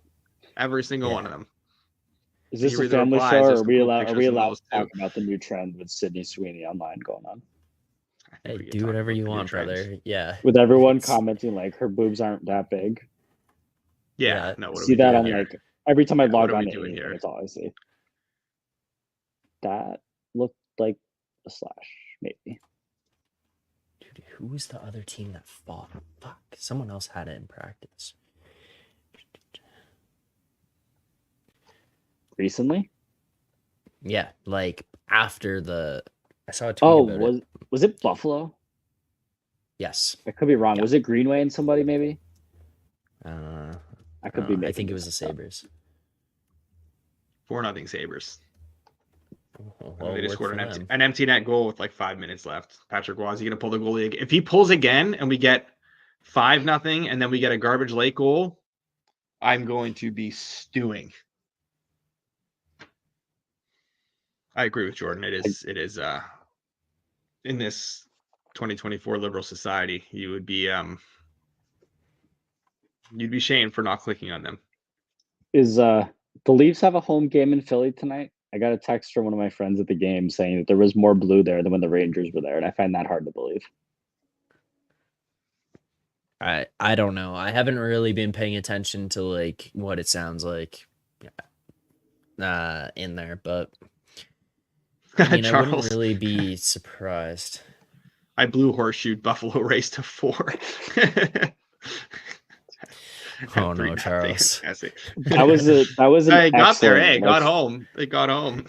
every single one of them. Is If this you a read the family replies, show, or there's are some we cool allowed? Are we pictures of allowed those to talk too. about the new trend with Sydney Sweeney online going on? I think hey, we can do talk whatever about you the new want, trends. brother. Yeah. With everyone It's- commenting like her boobs aren't that big. Yeah, Yeah. no, what are See we that doing on here? like every time I Yeah, what log are on we to doing anything, here? it's all I see. That looked like a slash, maybe. Dude, who was the other team that fought? Fuck. Someone else had it in practice. Recently? Yeah, like after the I saw a tweet Oh, about it. was it Buffalo? Yes. I could be wrong. Yeah. Was it Greenway and somebody maybe? I could be I think making it was the this up. Sabres. 4-0 Sabres. Well, They just worked scored for an empty, them. an empty net goal with like 5 minutes left. Patrick Roy, is he going to pull the goalie again? If he pulls again and we get 5-0 and then we get a garbage late goal, I'm going to be stewing. I agree with Jordan. It is in this 2024 liberal society, you'd be shamed for not clicking on them. Is the Leafs have a home game in Philly tonight? I got a text from one of my friends at the game saying that there was more blue there than when the Rangers were there, and I find that hard to believe. I don't know. I haven't really been paying attention to like what it sounds like in there, but I mean, I wouldn't really be surprised. I blue horseshoed Buffalo Race to 4. Oh no, Charles. That was an I got there. excellent, Hey, got home. It got home.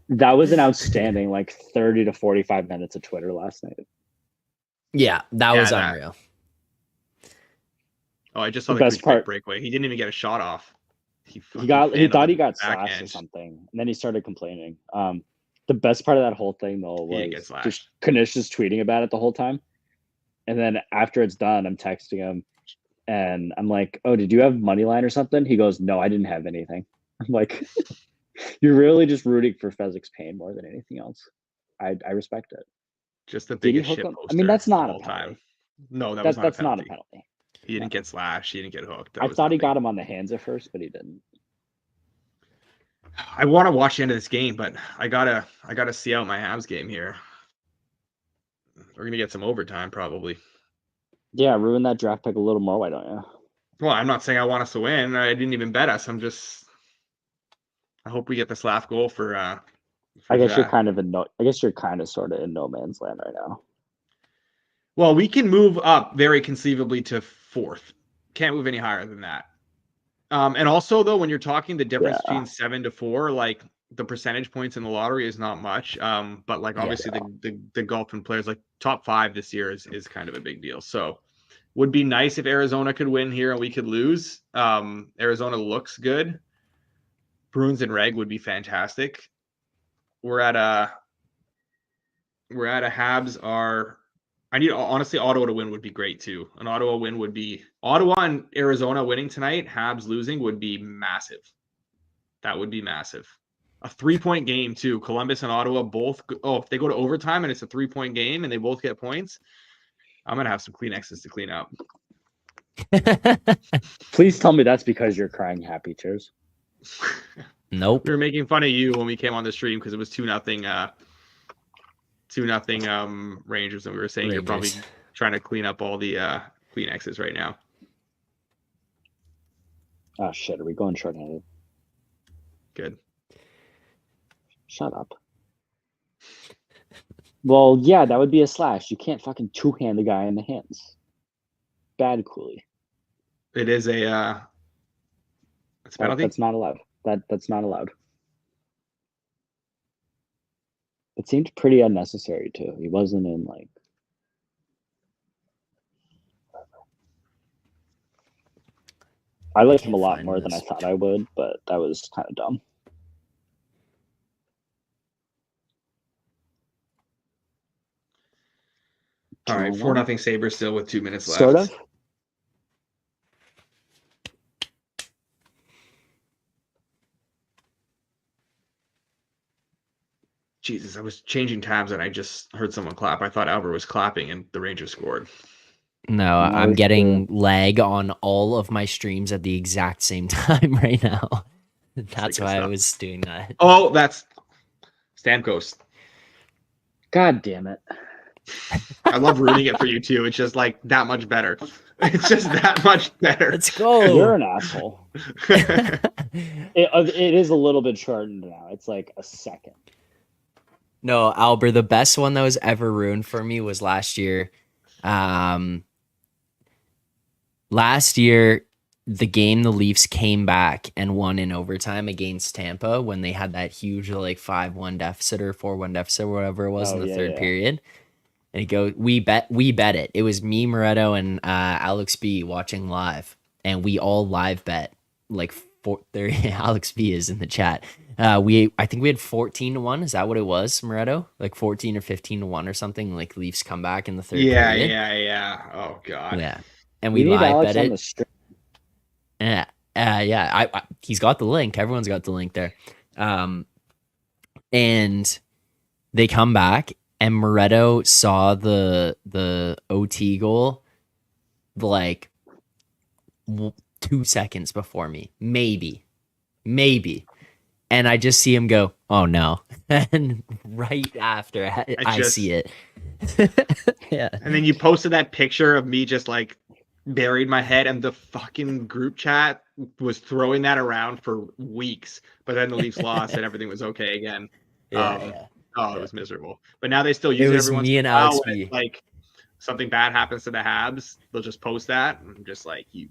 That was an outstanding 30 to 45 minutes of Twitter last night. Yeah, that was unreal. Oh, I just saw The the best part breakaway. He didn't even get a shot off. He thought he got slashed or something, and then he started complaining. The best part of that whole thing though was just Kanish just tweeting about it the whole time, and then after it's done, I'm texting him, and I'm like, "Oh, did you have money line or something?" He goes, "No, I didn't have anything." I'm like, "You're really just rooting for Fezzik's pain more than anything else." I respect it. Just the biggest shit poster. I mean, that's not a penalty. time. No, that's not a penalty. He didn't get slashed. He didn't get hooked. I thought he got him on the hands at first, but he didn't. I want to watch the end of this game, but I gotta see out my Habs game here. We're gonna get some overtime probably. Yeah, ruin that draft pick a little more. Why don't you? Well, I'm not saying I want us to win. I didn't even bet us. I hope we get this last goal for I guess Jack. you're kind of sort of in no man's land right now. Well, we can move up very conceivably to 4th. Can't move any higher than that. And also, though, when you're talking the difference between 7 to 4, the percentage points in the lottery is not much. But obviously the Golfman players, top 5 this year is kind of a big deal. So would be nice if Arizona could win here and we could lose. Arizona looks good. Bruins and Reg would be fantastic. We're at a Habs are. I need honestly Ottawa to win would be great too. An Ottawa win would be Ottawa and Arizona winning tonight. Habs losing would be massive. That would be massive. A 3-point game too. Columbus and Ottawa both. Oh, if they go to overtime and it's a 3-point game and they both get points, I'm gonna have some Kleenexes to clean up. Please tell me that's because you're crying happy tears. Nope. We were making fun of you when we came on the stream because it was 2-0. 2-0 Rangers, and we were saying You're probably trying to clean up all the Kleenexes right now. Oh shit, are we going short-handed? Good. Shut up. Well, yeah, that would be a slash. You can't fucking two-hand the guy in the hands. Bad Cooley. It is a it's a penalty? That's not allowed. That's not allowed. It seemed pretty unnecessary too. He wasn't in I liked him a lot more than I thought I would, but that was kind of dumb. All right, 4-0 Sabres still with 2 minutes left. Sort of. Jesus, I was changing tabs and I just heard someone clap. I thought Albert was clapping and the Rangers scored. No, I'm getting lag on all of my streams at the exact same time right now. That's why I was doing that. Oh, that's Stamkos. God damn it. I love rooting it for you too. It's just like that much better. It's just that much better. Let's go. You're an asshole. It is a little bit shortened now. It's like a second. No, Albert, the best one that was ever ruined for me was last year. Last year, the game the Leafs came back and won in overtime against Tampa when they had that huge like 5-1 deficit or 4-1 deficit or whatever it was in the third period. And we bet it. It was me, Moretto, and Alex B watching live, and we all live bet like Alex B is in the chat. I think we had 14-1. Is that what it was, Moretto? Like 14 or 15-1 or something. Like Leafs come back in the third period. Yeah. Oh god. Yeah, and we live bet it. Yeah. He's got the link. Everyone's got the link there. And they come back, and Moretto saw the OT goal like 2 seconds before me, maybe, and I just see him go, "Oh no!" And right after I see it, yeah. And then you posted that picture of me just like buried my head, and the fucking group chat was throwing that around for weeks. But then the Leafs lost, and everything was okay again. Yeah. It was miserable. But now they still use it. Every once in a while. Like something bad happens to the Habs, they'll just post that. And I'm just like, you.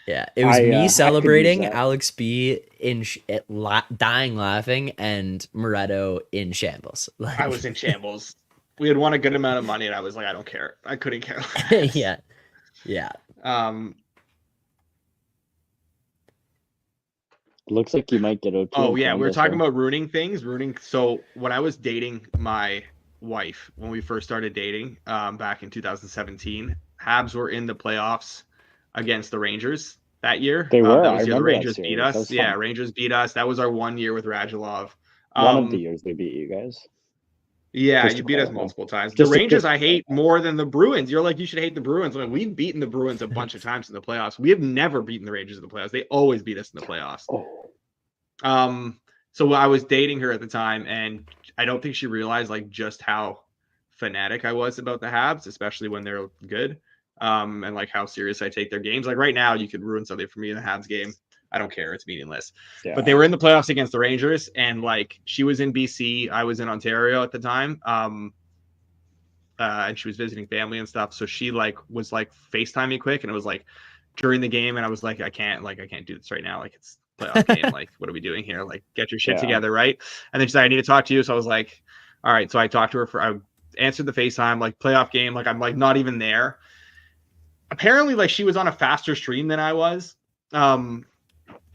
Yeah, it was me celebrating, Alex B dying laughing, and Moretto in shambles. I was in shambles. We had won a good amount of money, and I was like, I don't care. I couldn't care less. Yeah. Looks like you might get OT. Oh yeah, we were talking about ruining things. So when I was dating my wife, when we first started dating, back in 2017, Habs were in the playoffs against the Rangers that year. They were. That was the Rangers beat us. Yeah, Rangers beat us. That was our 1 year with Radulov. One of the years they beat you guys. Yeah, you beat us multiple times. The Rangers I hate more than the Bruins. You're like, you should hate the Bruins. I mean, we've beaten the Bruins a bunch of times in the playoffs. We have never beaten the Rangers in the playoffs. They always beat us in the playoffs. So I was dating her at the time, and I don't think she realized like just how fanatic I was about the Habs, especially when they're good. And like how serious I take their games. Like right now, you could ruin something for me in the Habs game. I don't care. It's meaningless. Yeah. But they were in the playoffs against the Rangers, and like she was in BC, I was in Ontario at the time. And she was visiting family and stuff. So she like was like FaceTime me quick, and it was like during the game, and I was like, I can't do this right now. Like it's playoff game. Like, what are we doing here? Like, get your shit together, right? And then she said, I need to talk to you. So I was like, all right. So I talked to her I answered the FaceTime, like playoff game. Like I'm like not even there. Apparently, like she was on a faster stream than I was.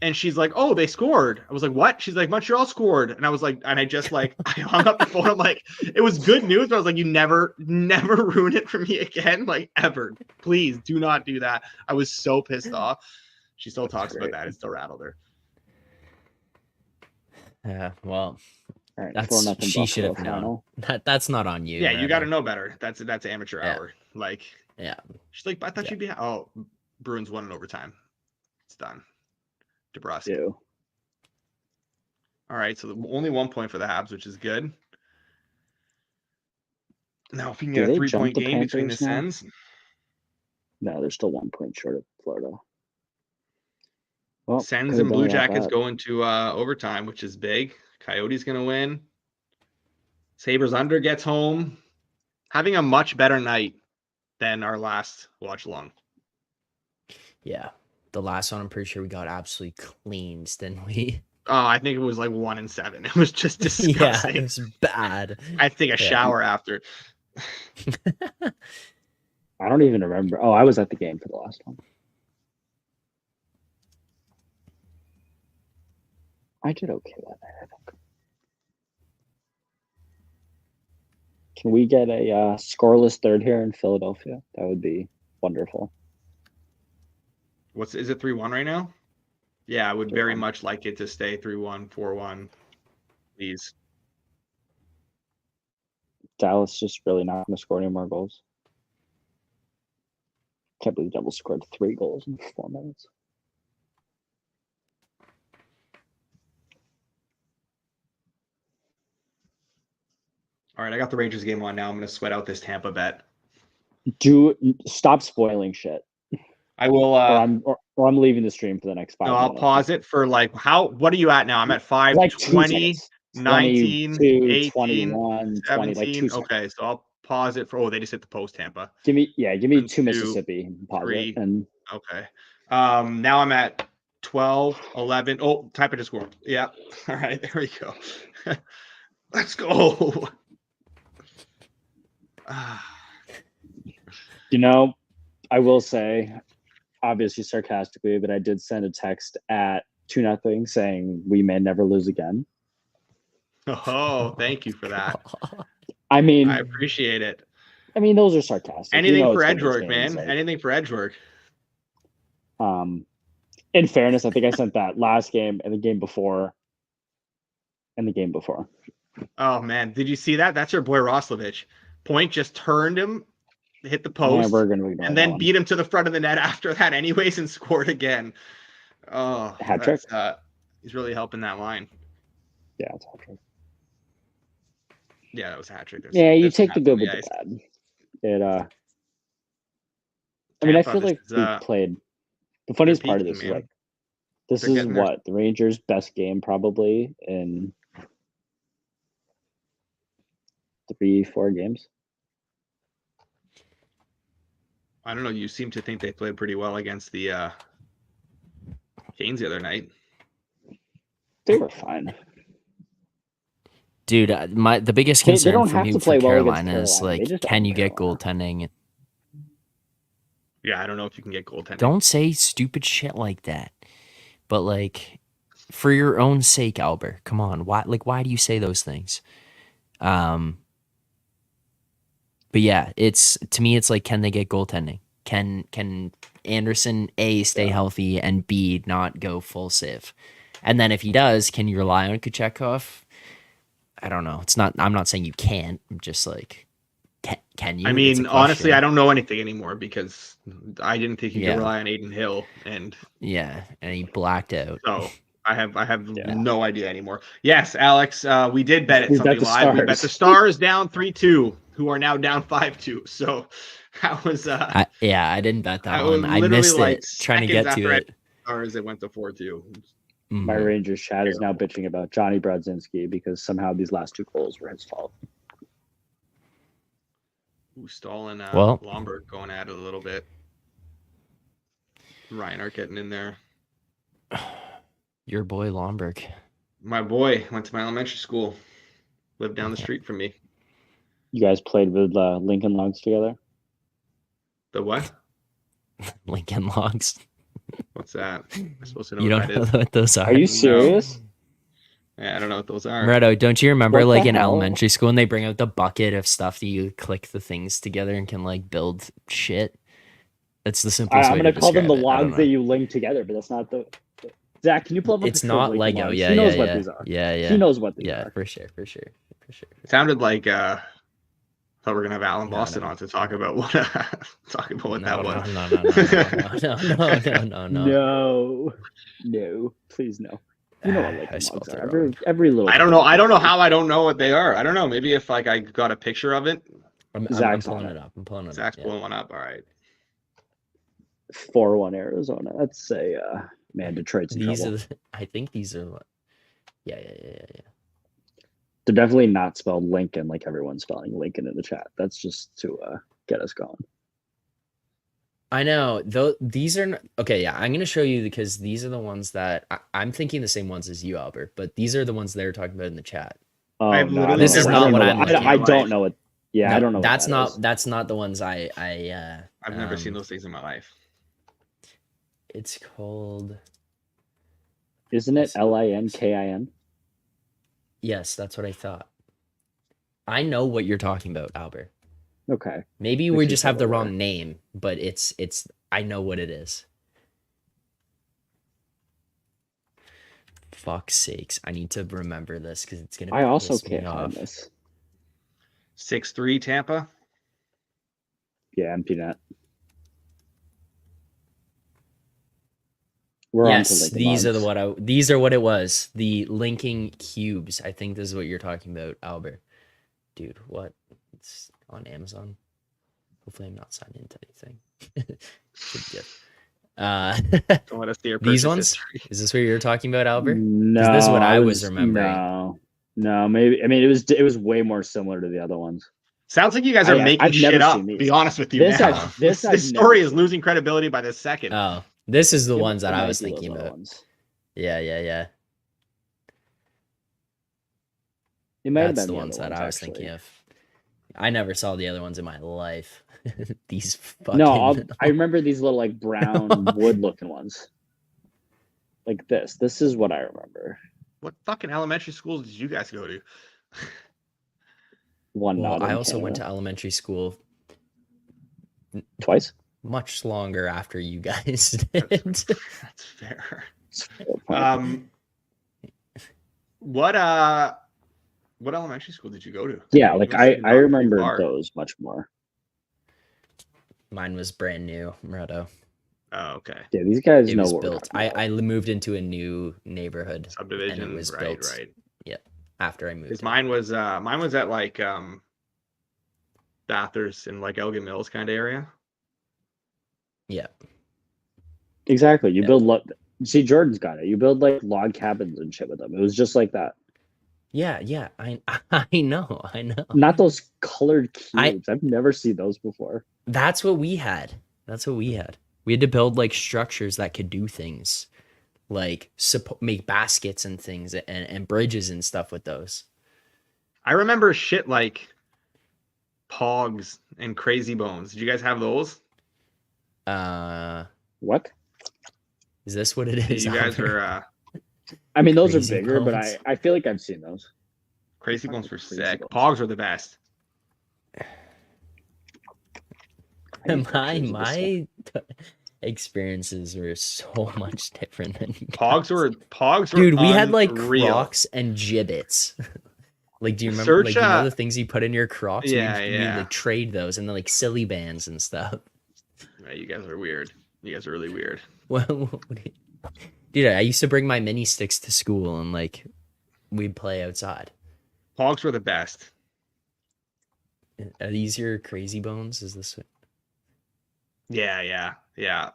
And she's like, oh, they scored. I was like, what? She's like, Montreal scored. And I was like, and I just like, I hung up the phone. I'm like, it was good news. But I was like, you never ruin it for me again. Like ever. Please do not do that. I was so pissed off. She still talks about that. It still rattled her. Yeah, well, right, she should have known. That's not on you. Yeah, you got to know better. That's amateur hour. Like, yeah. She's like, I thought you'd be. Oh, Bruins won in overtime. It's done. DeBrusque. Yeah. All right, so only 1 point for the Habs, which is good. Now, if we can get a 3-point game between the Sens. No, they're still 1 point short of Florida. Well, Sens and Blue Jackets going to overtime, which is big. Coyotes going to win. Sabres under gets home. Having a much better night than our last watch along. Yeah. The last one, I'm pretty sure we got absolutely cleaned, didn't we? Oh, I think it was like 1-7. It was just disgusting. Yeah, it was bad. I take a shower after. I don't even remember. Oh, I was at the game for the last one. I did okay that night, I think. Can we get a scoreless third here in Philadelphia? That would be wonderful. Is it 3-1 right now? Yeah, I would very much like it to stay 3-1, 4-1, please. Dallas just really not going to score any more goals. Can't believe the Devils scored 3 goals in 4 minutes. All right, I got the Rangers game on now. I'm going to sweat out this Tampa bet. Stop spoiling shit. I will. Or I'm leaving the stream for the next 5 No, minutes. I'll pause it for like what are you at now? I'm at 5, Like 20, 19, 22, 18, 21, 20, like 2 17. Okay, so I'll pause it for. Oh, they just hit the post, Tampa. Give me 2 2, Mississippi. Pause 3. it and Okay. Now I'm at 12, 11. Oh, type it to score. Yeah. All right, there we go. Let's go. I will say, obviously sarcastically, but I did send a text at 2-0 saying we may never lose again. Oh, thank you for that. I mean, I appreciate it. I mean, those are sarcastic. Anything for edge work, man. Anything for edge work. In fairness, I think I sent that last game and the game before. And the game before. Oh man, did you see that? That's your boy Roslovich. Point just turned him, hit the post, and then beat him to the front of the net after that, anyways, and scored again. Oh, hat trick. He's really helping that line. Yeah, it's hat trick. Yeah, that was a hat trick. You take the good with the bad. I mean, I feel like we played. The funniest part of this is like, this is what the Rangers' best game probably in 3-4 games. I don't know. You seem to think they played pretty well against the Canes the other night. They were fine. Dude, the biggest concern for me for Carolina is like, can you get goaltending? Yeah, I don't know if you can get goaltending. Don't say stupid shit like that. But like, for your own sake, Albert, come on. Why do you say those things? But yeah, to me, it's like, can they get goaltending? Can Anderson A, stay healthy, and B, not go full sieve? And then if he does, can you rely on Kochetkov? I don't know. I'm not saying you can't. I'm just like, can you? I mean, honestly, I don't know anything anymore because I didn't think you could rely on Aiden Hill, and he blacked out. So I have no idea anymore. Yes, Alex, we did bet it something live. We bet the Stars down 3-2, who are now down 5-2. So that was I didn't bet that one. I missed it trying to get to it. Stars, it went to 4-2. My Rangers chat is now bitching about Johnny Brodzinski because somehow these last 2 goals were his fault. Stahl and Lomberg going at it a little bit. Reinhardt getting in there. Your boy Lomberg. My boy went to my elementary school. Lived down the street from me. You guys played with Lincoln Logs together? The what? Lincoln Logs. What's that? I'm supposed to know you what don't that know what those are. Are you serious? Yeah, I don't know what those are. Moretto, don't you remember like in elementary school when they bring out the bucket of stuff that you click the things together and can like build shit? That's the simplest way to describe it. I'm going to call them the logs that you link together, but that's not the... Zach, can you pull up a It's not Lego. Logs? Yeah, he knows what these are. Yeah. He knows what these are. Yeah, for sure. It sounded like thought we were gonna have Alan Boston on to talk about what that was. No, please no. You know what Lincoln Logs are. Every little. I don't know. I don't know how I don't know what they are. I don't know. Maybe if like I got a picture of it. I'm pulling it up. Zach's pulling one up. All right. 4-1 Arizona. That's a man. Detroit's in trouble. I think these are. Yeah. They're definitely not spelled Lincoln like everyone's spelling Lincoln in the chat. That's just to get us going. I know. Though these are okay. Yeah, I'm gonna show you because these are the ones that I'm thinking the same ones as you, Albert. But these are the ones they're talking about in the chat. Oh, no, this is not what I'm. I don't know it. Yeah, no, I don't know. That's not. Is. That's not the ones I've never seen those things in my life. It's called. Isn't it LINKIN? Yes, that's what I thought. I know what you're talking about, Albert. Okay. Maybe we just have the wrong name, but it's I know what it is. Fuck's sakes. I need to remember this because it's gonna I also can't find this. 6-3 Tampa. Yeah, empty net. We're on to Yes, Lincoln these are Logs. these are what it was. The linking cubes. I think this is what you're talking about, Albert. Dude, what? It's on Amazon. Hopefully, I'm not signed into anything. Should be good. Don't let us see your These purchase ones. history. Is this what you're talking about, Albert? No, this is what I was remembering. No, maybe. I mean, it was way more similar to the other ones. Sounds like you guys are making I've never shit up. seen these. Be honest with you This now. I've- this I've this never story is seen. losing credibility by the second. Oh, this is the ones that It I might was be those thinking other about. ones. Yeah. It might have That's been the the ones other that I was actually. thinking of. I never saw the other ones in my life. These fucking. No, I remember these little like brown wood looking ones. Like this. This is what I remember. What fucking elementary schools did you guys go to? One Well, not I in also went to Canada. elementary school Twice. much longer after you guys did. That's fair. What elementary school did you go to? Yeah, You like must have I gone pretty remember far. those much more. Mine was brand new, Moretto. Oh, okay. Yeah, these guys It know was what we're built. talking about. I moved into a new neighborhood. Subdivision. And it was right, built. right. Yep. After I moved. Because in. mine was at like Bathurst in like Elgin Mills kind of area. Yeah. Exactly. You Yeah. build see, Jordan's got it. You build like log cabins and shit with them. It was just like that. Yeah. I know. Not those colored I- cubes. I've never seen those before. That's what we had. We had to build like structures that could do things, like make baskets and things and bridges and stuff with those. I remember shit like Pogs and Crazy Bones. Did you guys have those? What? Is this what it is? You guys Albert? are I mean, those Crazy are bigger, but Bones. I feel like I've seen those. Crazy Bones were Crazy sick. Bones. Pogs were the best. My experiences were so much different than you Pogs guys. were Dude, we had like unreal. Crocs and gibbets. Like, do you remember? Search, like, you know the things you put in your Crocs? yeah, we yeah. like trade those and then like silly bands and stuff. Yeah, you guys are weird. You guys are really weird. Well, dude, I used to bring my mini sticks to school and like we'd play outside. Pogs were the best. Are these your Crazy Bones? Is this? Yeah. Yeah,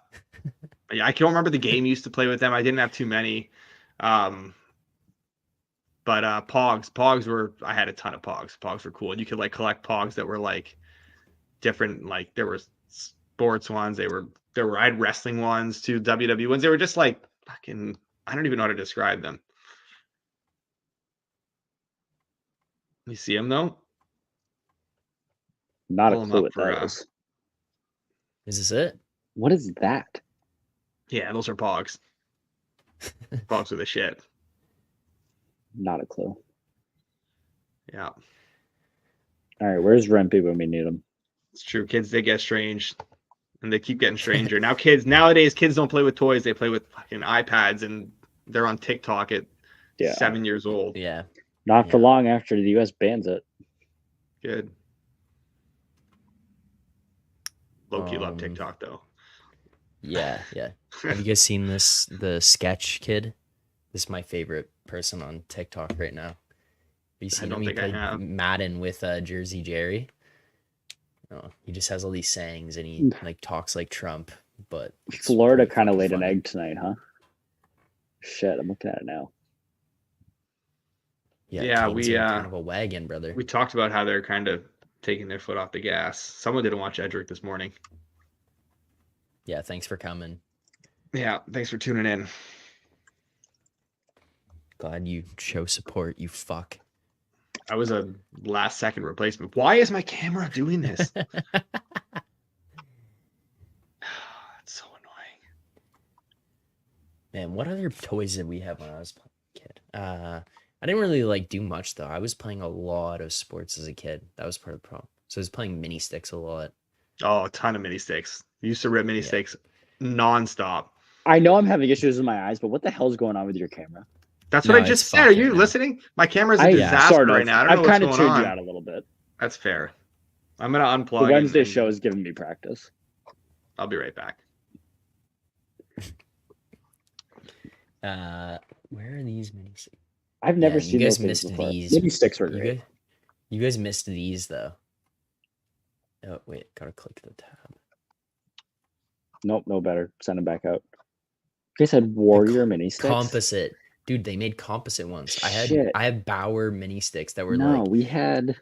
I can't remember the game you used to play with them. I didn't have too many. But Pogs were, I had a ton of Pogs. Pogs were cool. And you could like collect Pogs that were like different, like there were sports ones. I had wrestling ones too, WWE ones. They were just like fucking, I don't even know how to describe them. You see them though? Not Pull a 'em clue up what for, that is. Is this it? What is that? Yeah, those are Pogs. Pogs are the shit. Not a clue. Yeah, All right, where's Rempy when we need him? it's true. Kids, they get strange. And they keep getting stranger. Nowadays, kids don't play with toys. They play with fucking iPads, and they're on TikTok at 7 years old. Yeah. Not for long after the U.S. bans it. Good. Low-key love TikTok, though. Yeah. Have you guys seen this? The sketch kid. This is my favorite person on TikTok right now. Have you seen don't him? He think I played have. Madden with Jersey Jerry. Oh, he just has all these sayings and he like talks like Trump, but it's Florida pretty kind of fucking laid an funny. egg tonight, huh? Shit, I'm looking at it now. Yeah, Canes we, in kind of a wagon, brother. We talked about how they're kind of taking their foot off the gas. Someone didn't watch Edric this morning. Yeah, thanks for coming. Yeah, thanks for tuning in. Glad you show support, you fuck. I was a last-second replacement. Why is my camera doing this? That's so annoying. Man, what other toys did we have when I was a kid? I didn't really like do much though. I was playing a lot of sports as a kid. That was part of the problem. So I was playing mini sticks a lot. Oh, a ton of mini sticks. Used to rip mini sticks nonstop. I know I'm having issues with my eyes, but what the hell's going on with your camera? That's No, what I it's just said. Are fucking you now. listening? My camera's a disaster sort of. right now. I don't know I've kind what's of going tuned on. you out a little bit. That's fair. I'm gonna unplug. The Wednesday and show is giving me practice. I'll be right back. Where are these mini sticks? I've never You seen guys those things missed before. these. Mini sticks were You great. guys missed these though. Oh wait, gotta click the tab. Nope, no better. Send them back out. You guys had Warrior mini sticks. Composite, dude. They made composite ones. Shit. I had Bauer mini sticks that were No, like we had.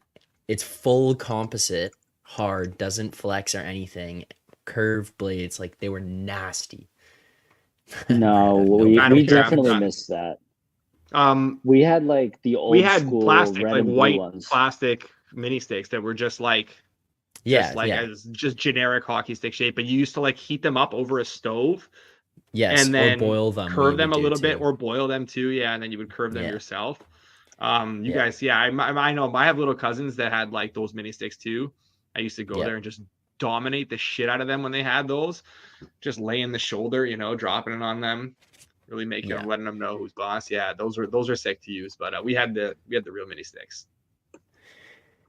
it's full composite, hard, doesn't flex or anything. Curved blades, like they were nasty. No, I don't we care, I'm definitely done. missed that. Um, We had like the old we had school plastic, red like and blue white ones. plastic mini sticks that were just like as just generic hockey stick shape, but you used to like heat them up over a stove. Yes, and then or boil them. curve them a little bit, or boil them too. Yeah, and then you would curve them yourself. You guys, I know. I have little cousins that had like those mini sticks too. I used to go there and just dominate the shit out of them when they had those. Just laying the shoulder, dropping it on them, really making them, letting them know who's boss. Yeah, those are sick to use. But we had the real mini sticks.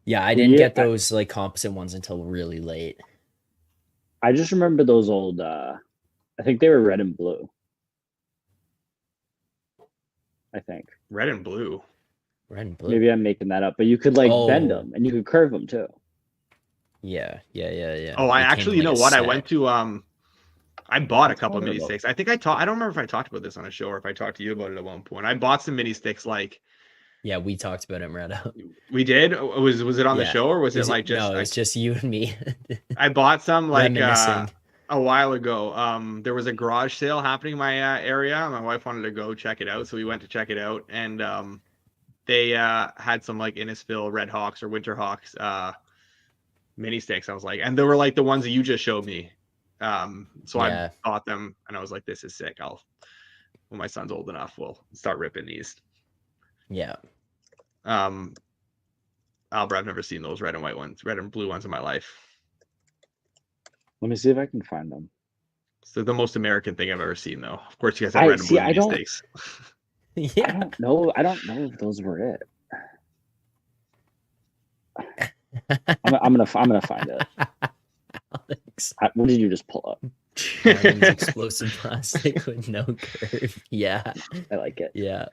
Yeah, I didn't get those like composite ones until really late. I just remember those old. I think they were red and blue. I think red and blue. Maybe I'm making that up, but you could like bend them and you could curve them too. Yeah. Oh, I actually, you know what? I went to I bought a couple of mini sticks. I think I don't remember if I talked about this on a show or if I talked to you about it at one point. I bought some mini sticks like. Yeah, we talked about it, Moretto. We did. Was it on the show or was it like just? No, it's just you and me. I bought some like a while ago. There was a garage sale happening in my area. My wife wanted to go check it out, so we went to check it out, and they had some like Innisfil Red Hawks or Winter Hawks mini sticks. I was like, and they were like the ones that you just showed me. So I bought them, and I was like, this is sick. When my son's old enough, we'll start ripping these. Yeah. Albert, I've never seen those red and blue ones in my life. Let me see if I can find them. It's the most American thing I've ever seen, though. Of course, you guys have red and blue mini sticks. Yeah. I don't know if those were it. I'm gonna find it. Alex. What did you just pull up? Explosive plastic with no curve. Yeah. I like it. Yeah.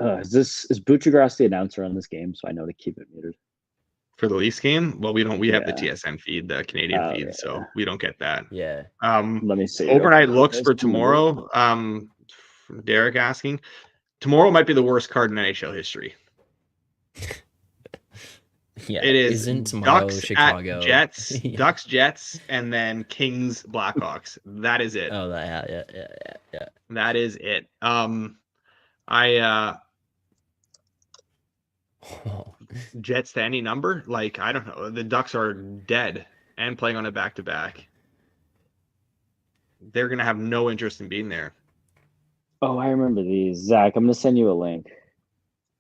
Is Buccigross the announcer on this game? So I know to keep it muted. For the Leafs game? Well, we have the TSN feed, the Canadian feed, so we don't get that. Yeah. Let me see. Overnight looks for tomorrow. From Derek asking. Tomorrow might be the worst card in NHL history. Yeah, it is Ducks Chicago. At Jets, Ducks, Jets, and then Kings, Blackhawks. That is it. Oh, yeah. That is it. Jets to any number? Like, I don't know. The Ducks are dead and playing on a back-to-back. They're gonna have no interest in being there. Oh, I remember these. Zach, I'm gonna send you a link.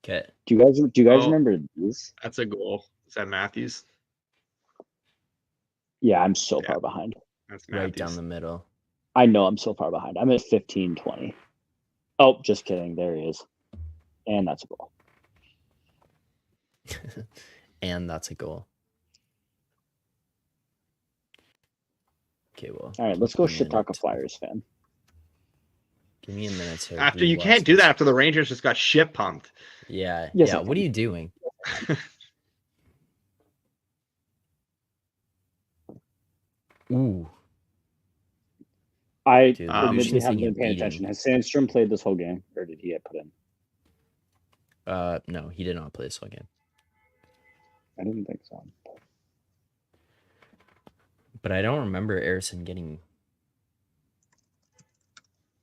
Okay. Do you guys remember these? That's a goal. Is that Matthews? Yeah, I'm so far behind. That's Matthews. Right down the middle. I know I'm so far behind. I'm at 15-20. Oh, just kidding. There he is. And that's a goal. And that's a goal. Okay, well. All right, let's go shit talk a Flyers fan. Give me a minute to. After you can't do that after the Rangers just got shit pumped. Yeah. Yes, yeah. What are you doing? Ooh. I Dude, admittedly haven't been paying attention. Has Sandstrom played this whole game, or did he get put in? No, he did not play this whole game. I didn't think so. But I don't remember Harrison getting.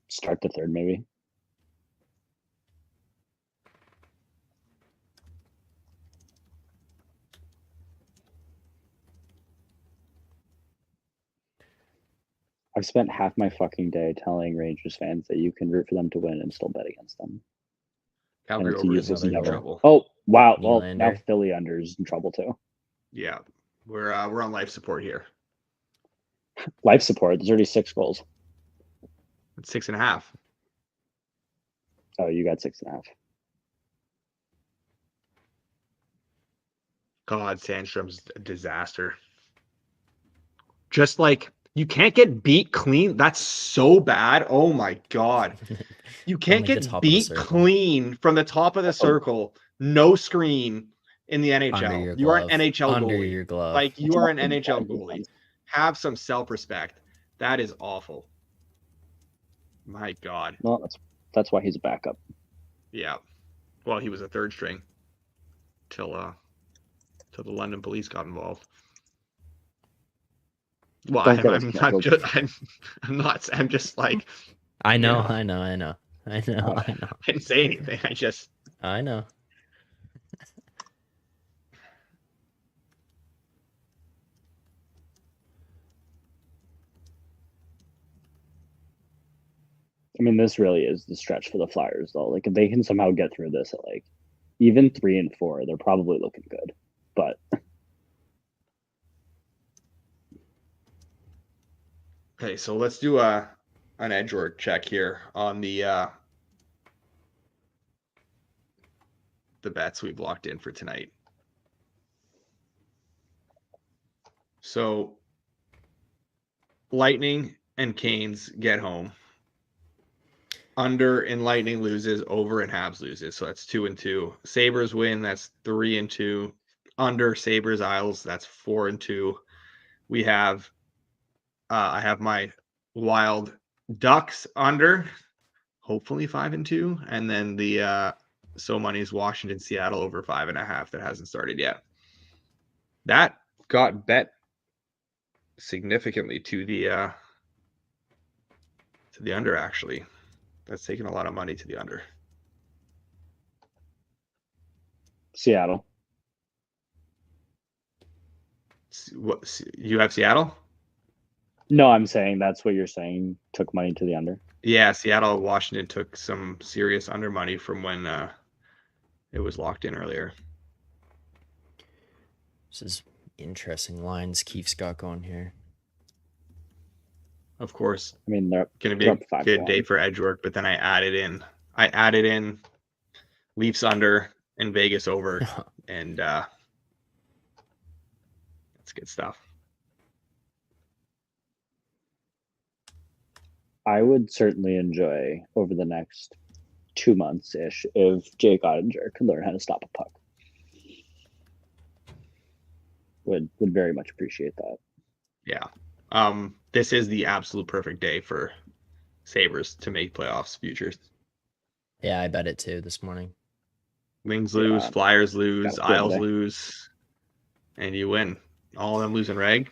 Start the third, maybe. I've spent half my fucking day telling Rangers fans that you can root for them to win and still bet against them. Calgary over is in trouble. Oh, wow. Well, Nylander. now Philly under is in trouble too. Yeah, we're on life support here. Life support. There's already 6 goals. It's 6.5. Oh, you got 6.5. God, Sandstrom's a disaster. Just like You can't get beat clean. That's so bad. Oh my God. You can't Only the get top of the beat circle. clean from the top of the circle. No screen in the Under NHL. your You are an glove. NHL Under goalie. your glove. Like, you are an NHL goalie. Have some self-respect. That is awful. My God. Well, that's why he's a backup. Yeah. Well, he was a third string till the London police got involved. Well, Don't get us I'm not. I'm just like. I know, you know, I know, I know. I know, I know. I didn't say anything. I know. I mean, this really is the stretch for the Flyers, though. Like, if they can somehow get through this at like even 3-4, they're probably looking good. But Okay, so let's do an edge work check here on the bets we've locked in for tonight. So Lightning and Canes get home. Under in Lightning loses, over in Habs loses. So that's 2-2. Sabres win, that's 3-2. Under Sabres Isles, that's 4-2. We have I have my Wild Ducks under, hopefully 5-2, and then the So Money's Washington Seattle over 5.5 that hasn't started yet. That got bet significantly to the under, actually. That's taking a lot of money to the under. Seattle. What, you have Seattle? No, I'm saying that's what you're saying. Took money to the under. Yeah, Seattle, Washington took some serious under money from when it was locked in earlier. This is interesting lines Keith's got going here. Of course, I mean, they're going to be a good day for edge work, but then I added in Leafs under and Vegas over, and that's good stuff. I would certainly enjoy over the next 2 months-ish if Jake Ottinger could learn how to stop a puck. Would very much appreciate that. Yeah. This is the absolute perfect day for Sabres to make playoffs futures. Yeah, I bet it too this morning. Wings lose, Yeah. Flyers lose, Got a good Isles day. lose, and you win. All of them losing reg.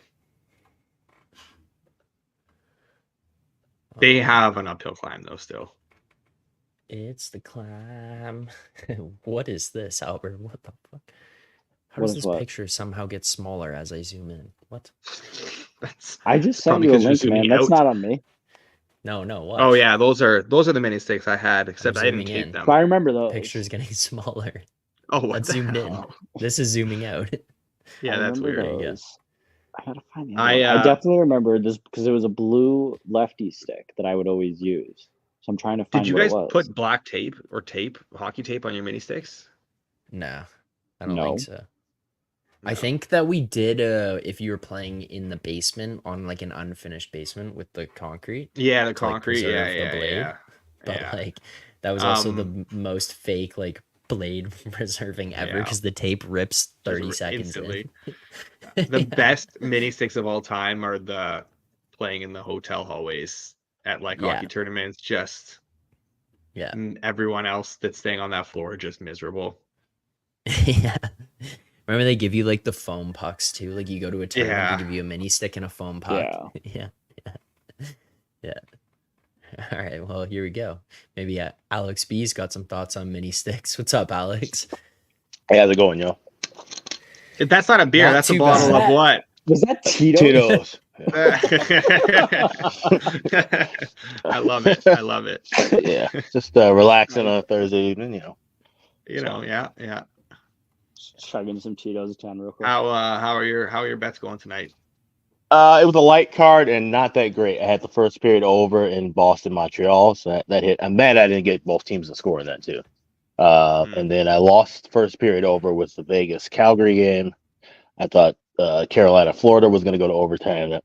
They have an uphill climb though still. It's the climb. What is this, Albert? What the fuck? How What does is this what? picture somehow get smaller as I zoom in? What? That's I just sent probably you a 'cause you're link, man. zooming That's out. not on me. No, what? Oh yeah, those are the mini sticks I had, except I didn't zooming tape in. them. But I remember those. Picture's getting smaller. Oh, what That's the zoomed in. hell? This is zooming out. Yeah, I that's remember weird. those. I gotta find the I, other one. I definitely remember this because it was a blue lefty stick that I would always use. So I'm trying to find Did you what guys it was. put black tape or hockey tape on your mini sticks? No, I don't No. think so. I No. think that we did if you were playing in the basement on like an unfinished basement with the concrete. Yeah, the to, like, concrete. preserve Yeah. the blade. But Yeah. like that was also the most fake like blade preserving ever Yeah. because the tape rips 30 Just seconds instantly. in. The best mini sticks of all time are the playing in the hotel hallways at like Yeah. hockey tournaments. Just Yeah. everyone else that's staying on that floor just miserable. Yeah. Remember they give you like the foam pucks too? Like you go to a tournament, Yeah. they give you a mini stick and a foam puck. Yeah. Yeah. All right. Well, here we go. Maybe Alex B's got some thoughts on mini sticks. What's up, Alex? Hey, how's it going, yo? That's not a beer. Not That's a too bottle bad. of what? Was that Tito? Tito's. I love it. I love it. Yeah, just relaxing on a Thursday evening, you know. Yeah. Chugging some Tito's down real quick. How are your bets going tonight? It was a light card and not that great. I had the first period over in Boston, Montreal, so that hit. I'm mad I didn't get both teams to score in that too. And then I lost first period over with the Vegas Calgary game. I thought Carolina, Florida was going to go to overtime.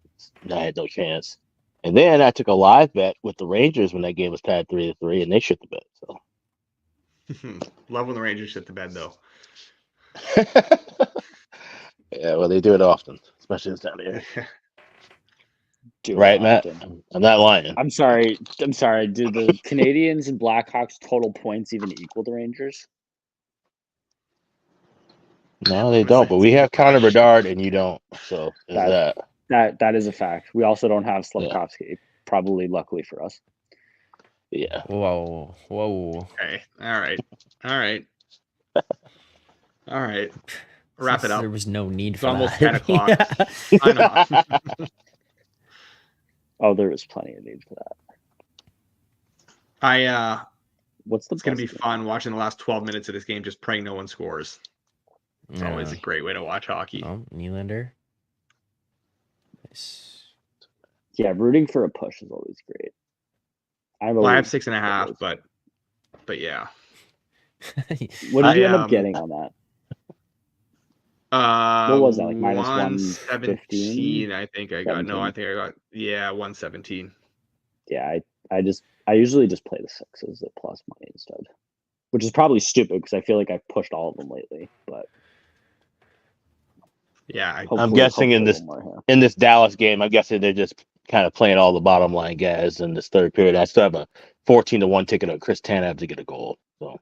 I had no chance. And then I took a live bet with the Rangers when that game was tied 3-3, and they shit the bed. So Love when the Rangers shit the bed, though. yeah, well, they do it often, especially this time of year. Right, Matt? I'm not lying. I'm sorry. Do the Canadians and Blackhawks total points even equal the Rangers? No, they don't. But we have Connor Bedard, and you don't. So that. That is a fact. We also don't have Slavkovsky. Probably luckily for us. Yeah. Whoa. Okay. All right. Wrap it up. There was no need It's for almost that. 10 o'clock. I know. Oh, there was plenty of need for that. It's going to be fun watching the last 12 minutes of this game, just praying no one scores. It's always a great way to watch hockey. Oh, Nylander. Nice. Yeah, rooting for a push is always great. I have 6.5, but yeah. What did you end up getting on that? What was that, like minus 117? I think I got. No, I think I got. Yeah, 117. Yeah, I usually just play the sixes at plus money instead, which is probably stupid because I feel like I've pushed all of them lately. But yeah, I'm guessing in this Dallas game, I'm guessing they're just kind of playing all the bottom line guys in this third period. I still have a 14-1 ticket on Chris Tanev to get a goal. So,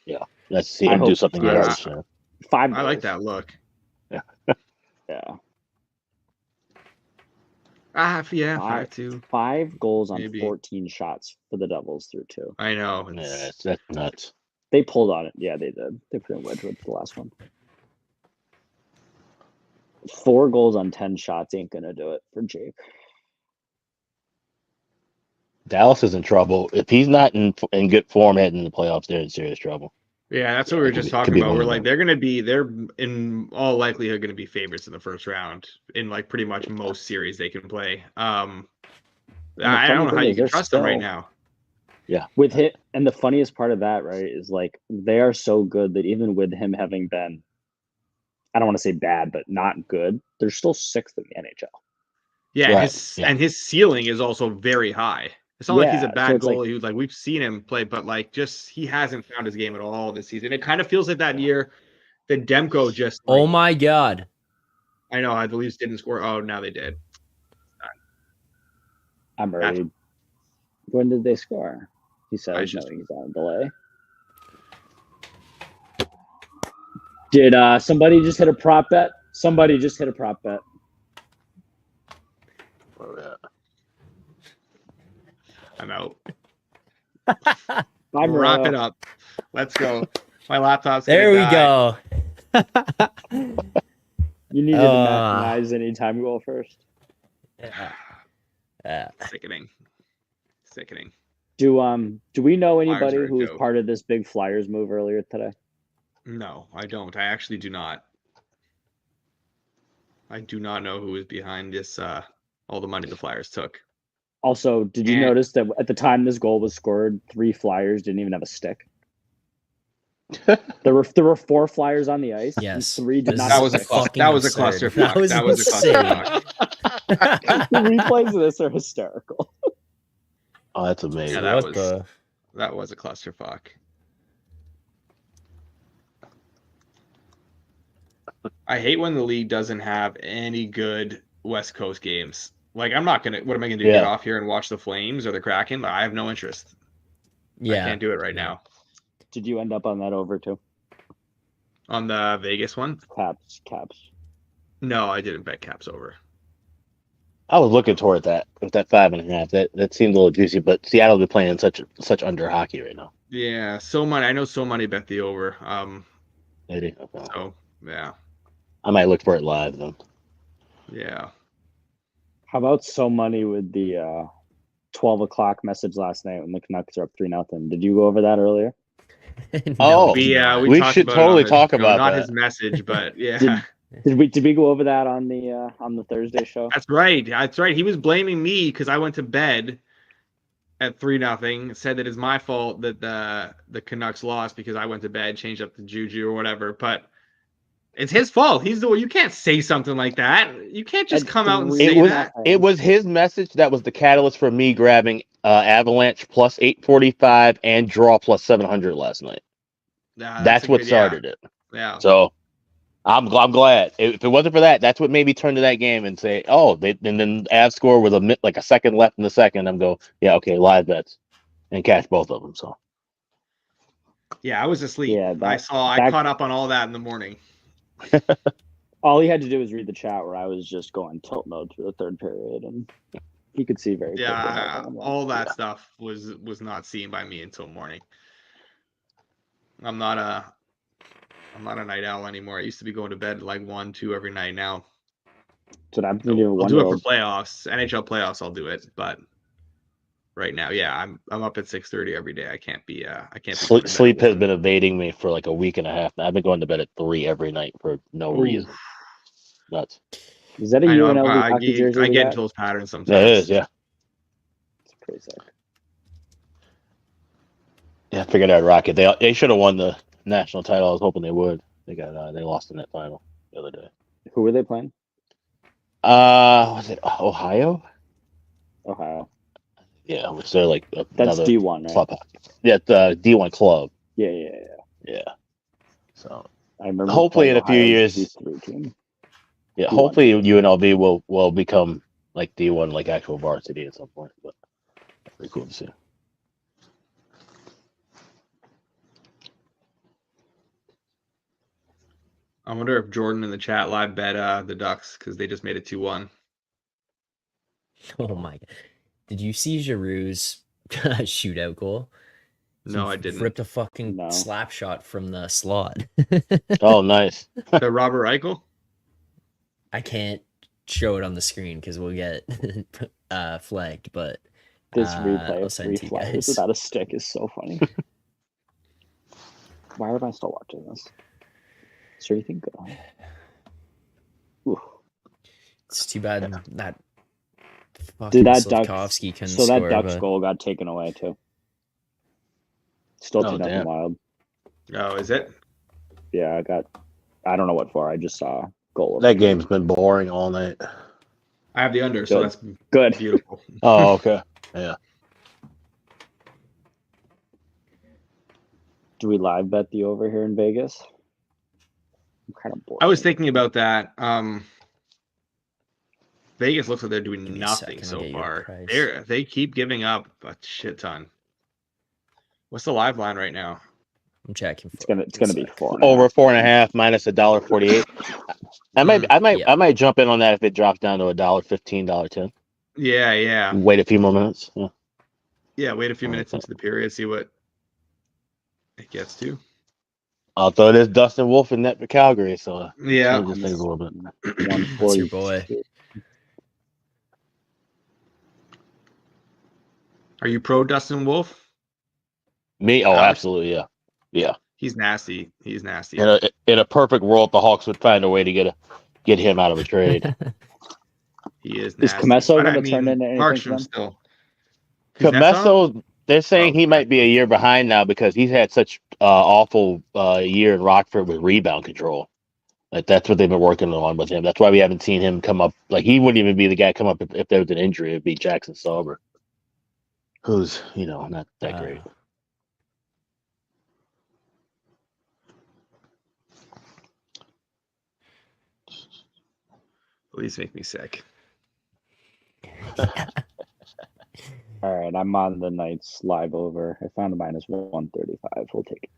yeah, let's see him do something else. 5 goals. I like that look. Yeah. Yeah. 5 goals on 14 shots for the Devils through 2. I know. Yeah, that's nuts. They pulled on it. Yeah, they did. They put in Wedgwood for the last one. 4 goals on 10 shots ain't gonna do it for Jake. Dallas is in trouble. If he's not in good form heading in the playoffs, they're in serious trouble. Yeah, that's what we were just talking about. We're like, they're in all likelihood going to be favorites in the first round in like pretty much most series they can play. I don't know how you can trust them right now. Yeah, with him, and the funniest part of that, right, is like they are so good that even with him having been, I don't want to say bad, but not good, they're still 6th in the NHL. Yeah, and his ceiling is also very high. It's not like he's a bad goalie. Like we've seen him play, but like just he hasn't found his game at all this season. It kind of feels like that year that Demko just. Oh my God! I know. The Leafs didn't score. Oh, now they did. I'm ready. When did they score? He says no. He's on a delay. Did somebody just hit a prop bet? Somebody just hit a prop bet. Oh yeah. I'm out. Wrap it up. Let's go. My laptop's there. We go. You needed to maximize any time goal first. Sickening. Do we know anybody who was part of this big Flyers move earlier today? No, I don't. I actually do not. I do not know who is behind this. All the money the Flyers took. Also, did you notice that at the time this goal was scored, 3 Flyers didn't even have a stick? There were 4 Flyers on the ice. Yes, 3 did not. That was a clusterfuck. That was a clusterfuck. The replays of this are hysterical. Oh, that's amazing. Yeah, that was a clusterfuck. I hate when the league doesn't have any good West Coast games. Like, I'm not gonna. What am I gonna do? Get off here and watch the Flames or the Kraken? I have no interest. Yeah, I can't do it right now. Did you end up on that over too? On the Vegas one? Caps. No, I didn't bet Caps over. I was looking toward that with that 5.5. That seemed a little juicy, but Seattle's been playing such under hockey right now. Yeah, I know so many bet the over. Maybe. Okay. So yeah, I might look for it live then. Yeah. How about so money with the 12 o'clock message last night when the Canucks are up 3-0? Did you go over that earlier? No, we should totally talk about not that. His message, but yeah. Did we go over that on the Thursday show? That's right. He was blaming me because I went to bed at 3-0. Said that it's my fault that the Canucks lost because I went to bed, changed up the juju or whatever. But It's his fault. He's the one. You can't say something like that. You can't just come out and say that. It was his message that was the catalyst for me grabbing Avalanche plus 845 and draw plus 700 last night. Nah, that's what started it. Yeah. So I'm glad. If it wasn't for that, that's what made me turn to that game and say, oh, and then Avs score with a second left in the second. I'm go, yeah, okay, live bets and catch both of them. So yeah, I was asleep. Yeah, I caught up on all that in the morning. All he had to do was read the chat where I was just going tilt mode through the third period, and he could see very quickly. All that stuff was not seen by me until morning. I'm not a night owl anymore. I used to be going to bed at like 1, 2 every night. Now, so I'll do it for playoffs, NHL playoffs. I'll do it, but right now, yeah, I'm up at 6:30 every day. I can't be. Sleep has been evading me for like a week and a half now. I've been going to bed at 3 every night for no reason. Nuts. Is that a UNLV hockey jersey? I get into those patterns sometimes. Yeah, it is. Yeah. It's pretty sick. Yeah, I figured I'd rock it. They should have won the national title. I was hoping they would. They lost in that final the other day. Who were they playing? Was it Ohio? Ohio. Yeah, which they're like that's D1, right? Club. Yeah, it's D1 club. Yeah. So I remember. Hopefully, in a few years. Yeah, D1. Hopefully UNLV will become like D1, like actual varsity at some point. But pretty cool to see. I wonder if Jordan in the chat live bet the Ducks because they just made it 2-1. Oh my god! Did you see Giroux's shootout goal? No, I didn't. Ripped a fucking slap shot from the slot. Oh, nice. The Robert Eichel? I can't show it on the screen because we'll get flagged, but this replay of 3 flags without a stick is so funny. Why am I still watching this? Is there anything good on it? It's too bad that fucking Slavkovsky couldn't score. That Ducks goal got taken away too. Still 2-0 Wild. Oh, is it? Yeah, I don't know what for. I just saw a goal. That game's been boring all night. I have the under, so that's good. Beautiful. Oh, okay. Yeah. Do we live bet the over here in Vegas? I'm kind of bored. I was thinking about that. Vegas looks like they're doing nothing so far. They keep giving up a shit ton. What's the live line right now? I'm checking. It's gonna be 4. Over 4.5 minus $1.48. I might jump in on that if it drops down to $1.15, $1.10. Yeah. Wait a few more minutes. Yeah, wait a few minutes into the period, see what it gets to. Although there's Dustin Wolf in net for Calgary, so yeah, just things a little bit. That's your boy. Are you pro Dustin Wolf? Me? Oh, absolutely, yeah. He's nasty. In a perfect world, the Hawks would find a way to get him out of a trade. He is nasty. Is Comesso going to turn into anything? Markstrom still. Comesso, they're saying he might be a year behind now because he's had such awful year in Rockford with rebound control. Like that's what they've been working on with him. That's why we haven't seen him come up. Like he wouldn't even be the guy come up if there was an injury. It'd be Jackson Sauber, who's not that great. Please make me sick. All right, I'm on the Knights live over. I found a minus 135. We'll take it.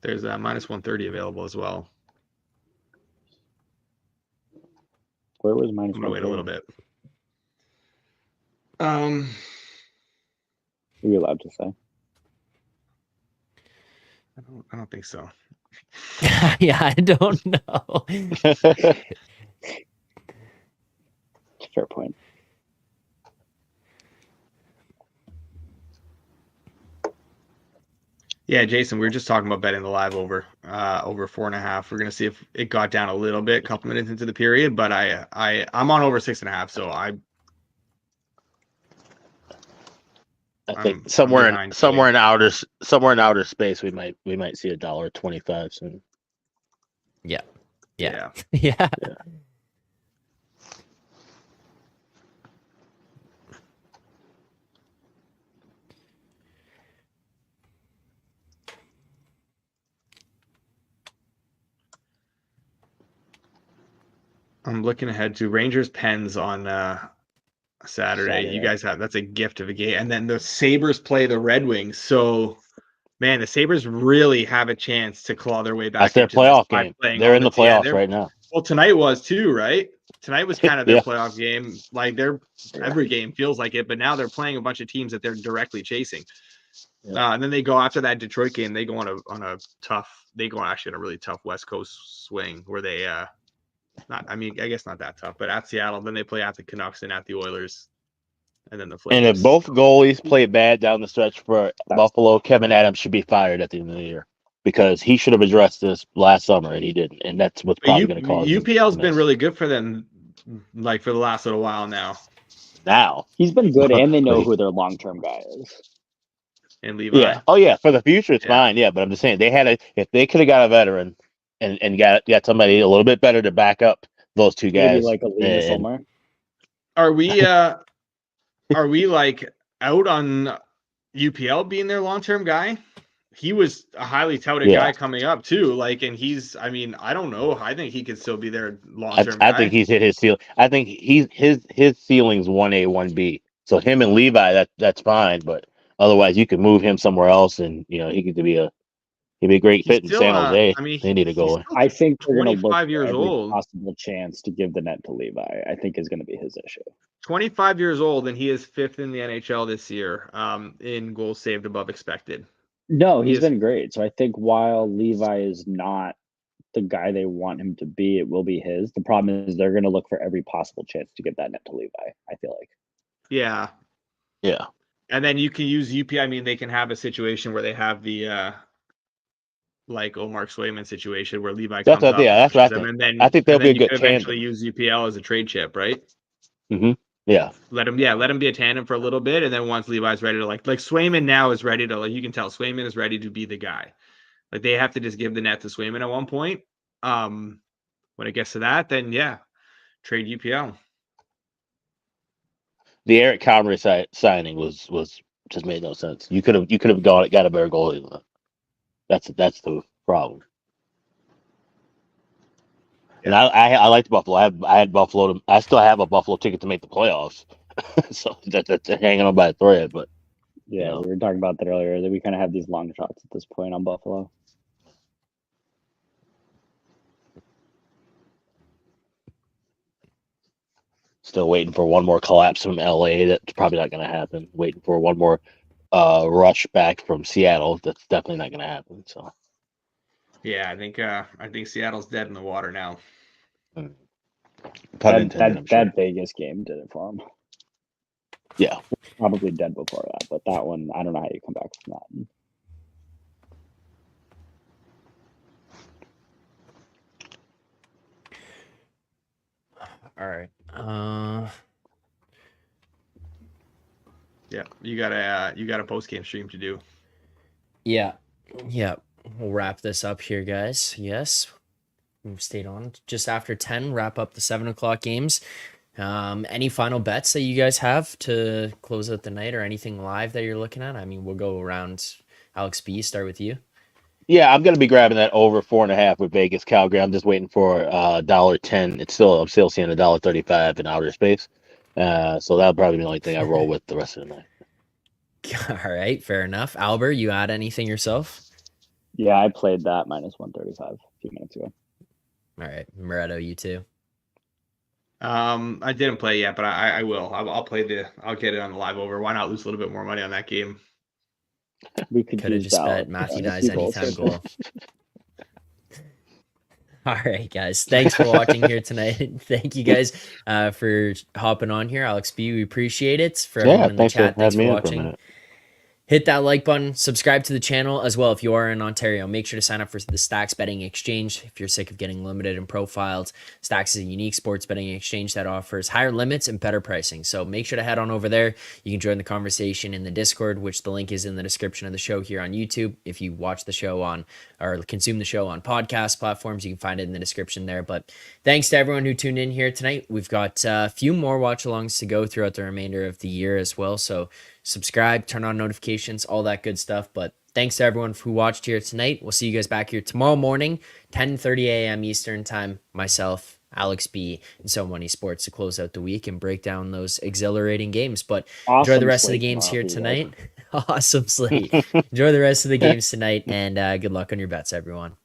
There's a minus 130 available as well. Where was minus 130? I'm gonna wait a little bit. Are you allowed to say? I don't think so. Yeah, I don't know. Fair point. Yeah, Jason, we were just talking about betting the live over 4.5. We're gonna see if it got down a little bit, a couple minutes into the period, but I'm on over 6.5, so I think I'm somewhere in behind outer space we might see $1.25 soon. Yeah. Yeah. Yeah. I'm looking ahead to Rangers Pens on Saturday. You guys have that's a gift of a game. And then the Sabres play the Red Wings. So man, the Sabres really have a chance to claw their way back. That's their into this playoff by game. playing They're all in the playoffs right now. Well, tonight was too, right? Tonight was kind of their Yeah. playoff game. Like every game feels like it, but now they're playing a bunch of teams that they're directly chasing. Yeah. And then they go after that Detroit game. They go on a tough. They go actually on a really tough West Coast swing where they I guess not that tough, but at Seattle. Then they play at the Canucks and at the Oilers, and then the Flames. And if both goalies play bad down the stretch for Buffalo, Kevin Adams should be fired at the end of the year because he should have addressed this last summer and he didn't. And that's what's probably going to cause UPL's been really good for them, like for the last little while now. Now he's been good, and they know who their long-term guy is. And Levi. Yeah. Oh yeah. For the future, it's fine. Yeah, but I'm just saying if they could have got a veteran and got somebody a little bit better to back up those two guys. Maybe like a Linus Ulmark. Are we like out on UPL being their long-term guy? He was a highly touted guy coming up too. Like, and I don't know. I think he could still be their long-term guy. I think he's hit his ceiling. I think his ceiling's 1A, 1B. So him and Levi, that's fine. But otherwise, you could move him somewhere else, and he could be a great fit in San Jose. They need to go. I think they're going to look 25 years for every old. possible chance to give the net to Levi. I think is going to be his issue. 25 years old, and he is 5th in the NHL this year in goals saved above expected. No, he's been great. So I think while Levi is not the guy they want him to be, it will be his. The problem is they're going to look for every possible chance to give that net to Levi, I feel like. Yeah. Yeah. And then you can use UP. I mean, they can have a situation where they have the like Omar Swayman situation where Levi comes up. Yeah, that's what I think. And then I think they'll be a good tandem. Eventually use UPL as a trade chip, right? Mm-hmm. Yeah. Let him be a tandem for a little bit, and then once Levi's ready to like Swayman now is ready to you can tell Swayman is ready to be the guy. Like they have to just give the net to Swayman at one point. When it gets to that, then trade UPL. The Eric Comrie signing was just made no sense. You could have got a better goalie. That's the problem. And I liked Buffalo. I had Buffalo. I still have a Buffalo ticket to make the playoffs. So that's hanging on by a thread. But we were talking about that earlier. That we kind of have these long shots at this point on Buffalo. Still waiting for one more collapse from LA. That's probably not going to happen. Waiting for one more rush back from Seattle. That's definitely not going to happen. So. Yeah, I think Seattle's dead in the water now. That Vegas game did it for him. Yeah, probably dead before that, but that one, I don't know how you come back from that. All right. Yeah, you got a post game stream to do. Yeah. We'll wrap this up here, guys. Yes, we've stayed on just after 10. Wrap up the 7:00 games. Any final bets that you guys have to close out the night, or anything live that you're looking at? I mean, we'll go around. Alex B, start with you. Yeah, I'm gonna be grabbing that over 4.5 with Vegas Calgary. I'm just waiting for $1.10. I'm still seeing $1.35 in outer space. So that'll probably be the only thing I roll with the rest of the night. All right, fair enough. Albert, you add anything yourself? Yeah, I played that minus 135 a few minutes ago. All right, Moretto, you too. I didn't play yet, but I will. I'll get it on the live over. Why not lose a little bit more money on that game? We could have just bet Matthew Nyes anytime goal. All right, guys. Thanks for watching here tonight. Thank you guys for hopping on here. Alex B, we appreciate it. For everyone in the chat, thanks for watching. Hit that like button, subscribe to the channel as well. If you are in Ontario, make sure to sign up for the Stacks Betting Exchange. If you're sick of getting limited and profiled, Stacks is a unique sports betting exchange that offers higher limits and better pricing. So make sure to head on over there. You can join the conversation in the Discord, which the link is in the description of the show here on YouTube. If you watch the show on or consume the show on podcast platforms, you can find it in the description there. But thanks to everyone who tuned in here tonight. We've got a few more watch-alongs to go throughout the remainder of the year as well. So subscribe, turn on notifications, all that good stuff. But thanks to everyone who watched here tonight. We'll see you guys back here tomorrow morning, 10:30 a.m. Eastern time. Myself, Alex B, and So Money Sports to close out the week and break down those exhilarating games. But enjoy the rest of the games here tonight. Awesome slate. Enjoy the rest of the games tonight, and good luck on your bets, everyone.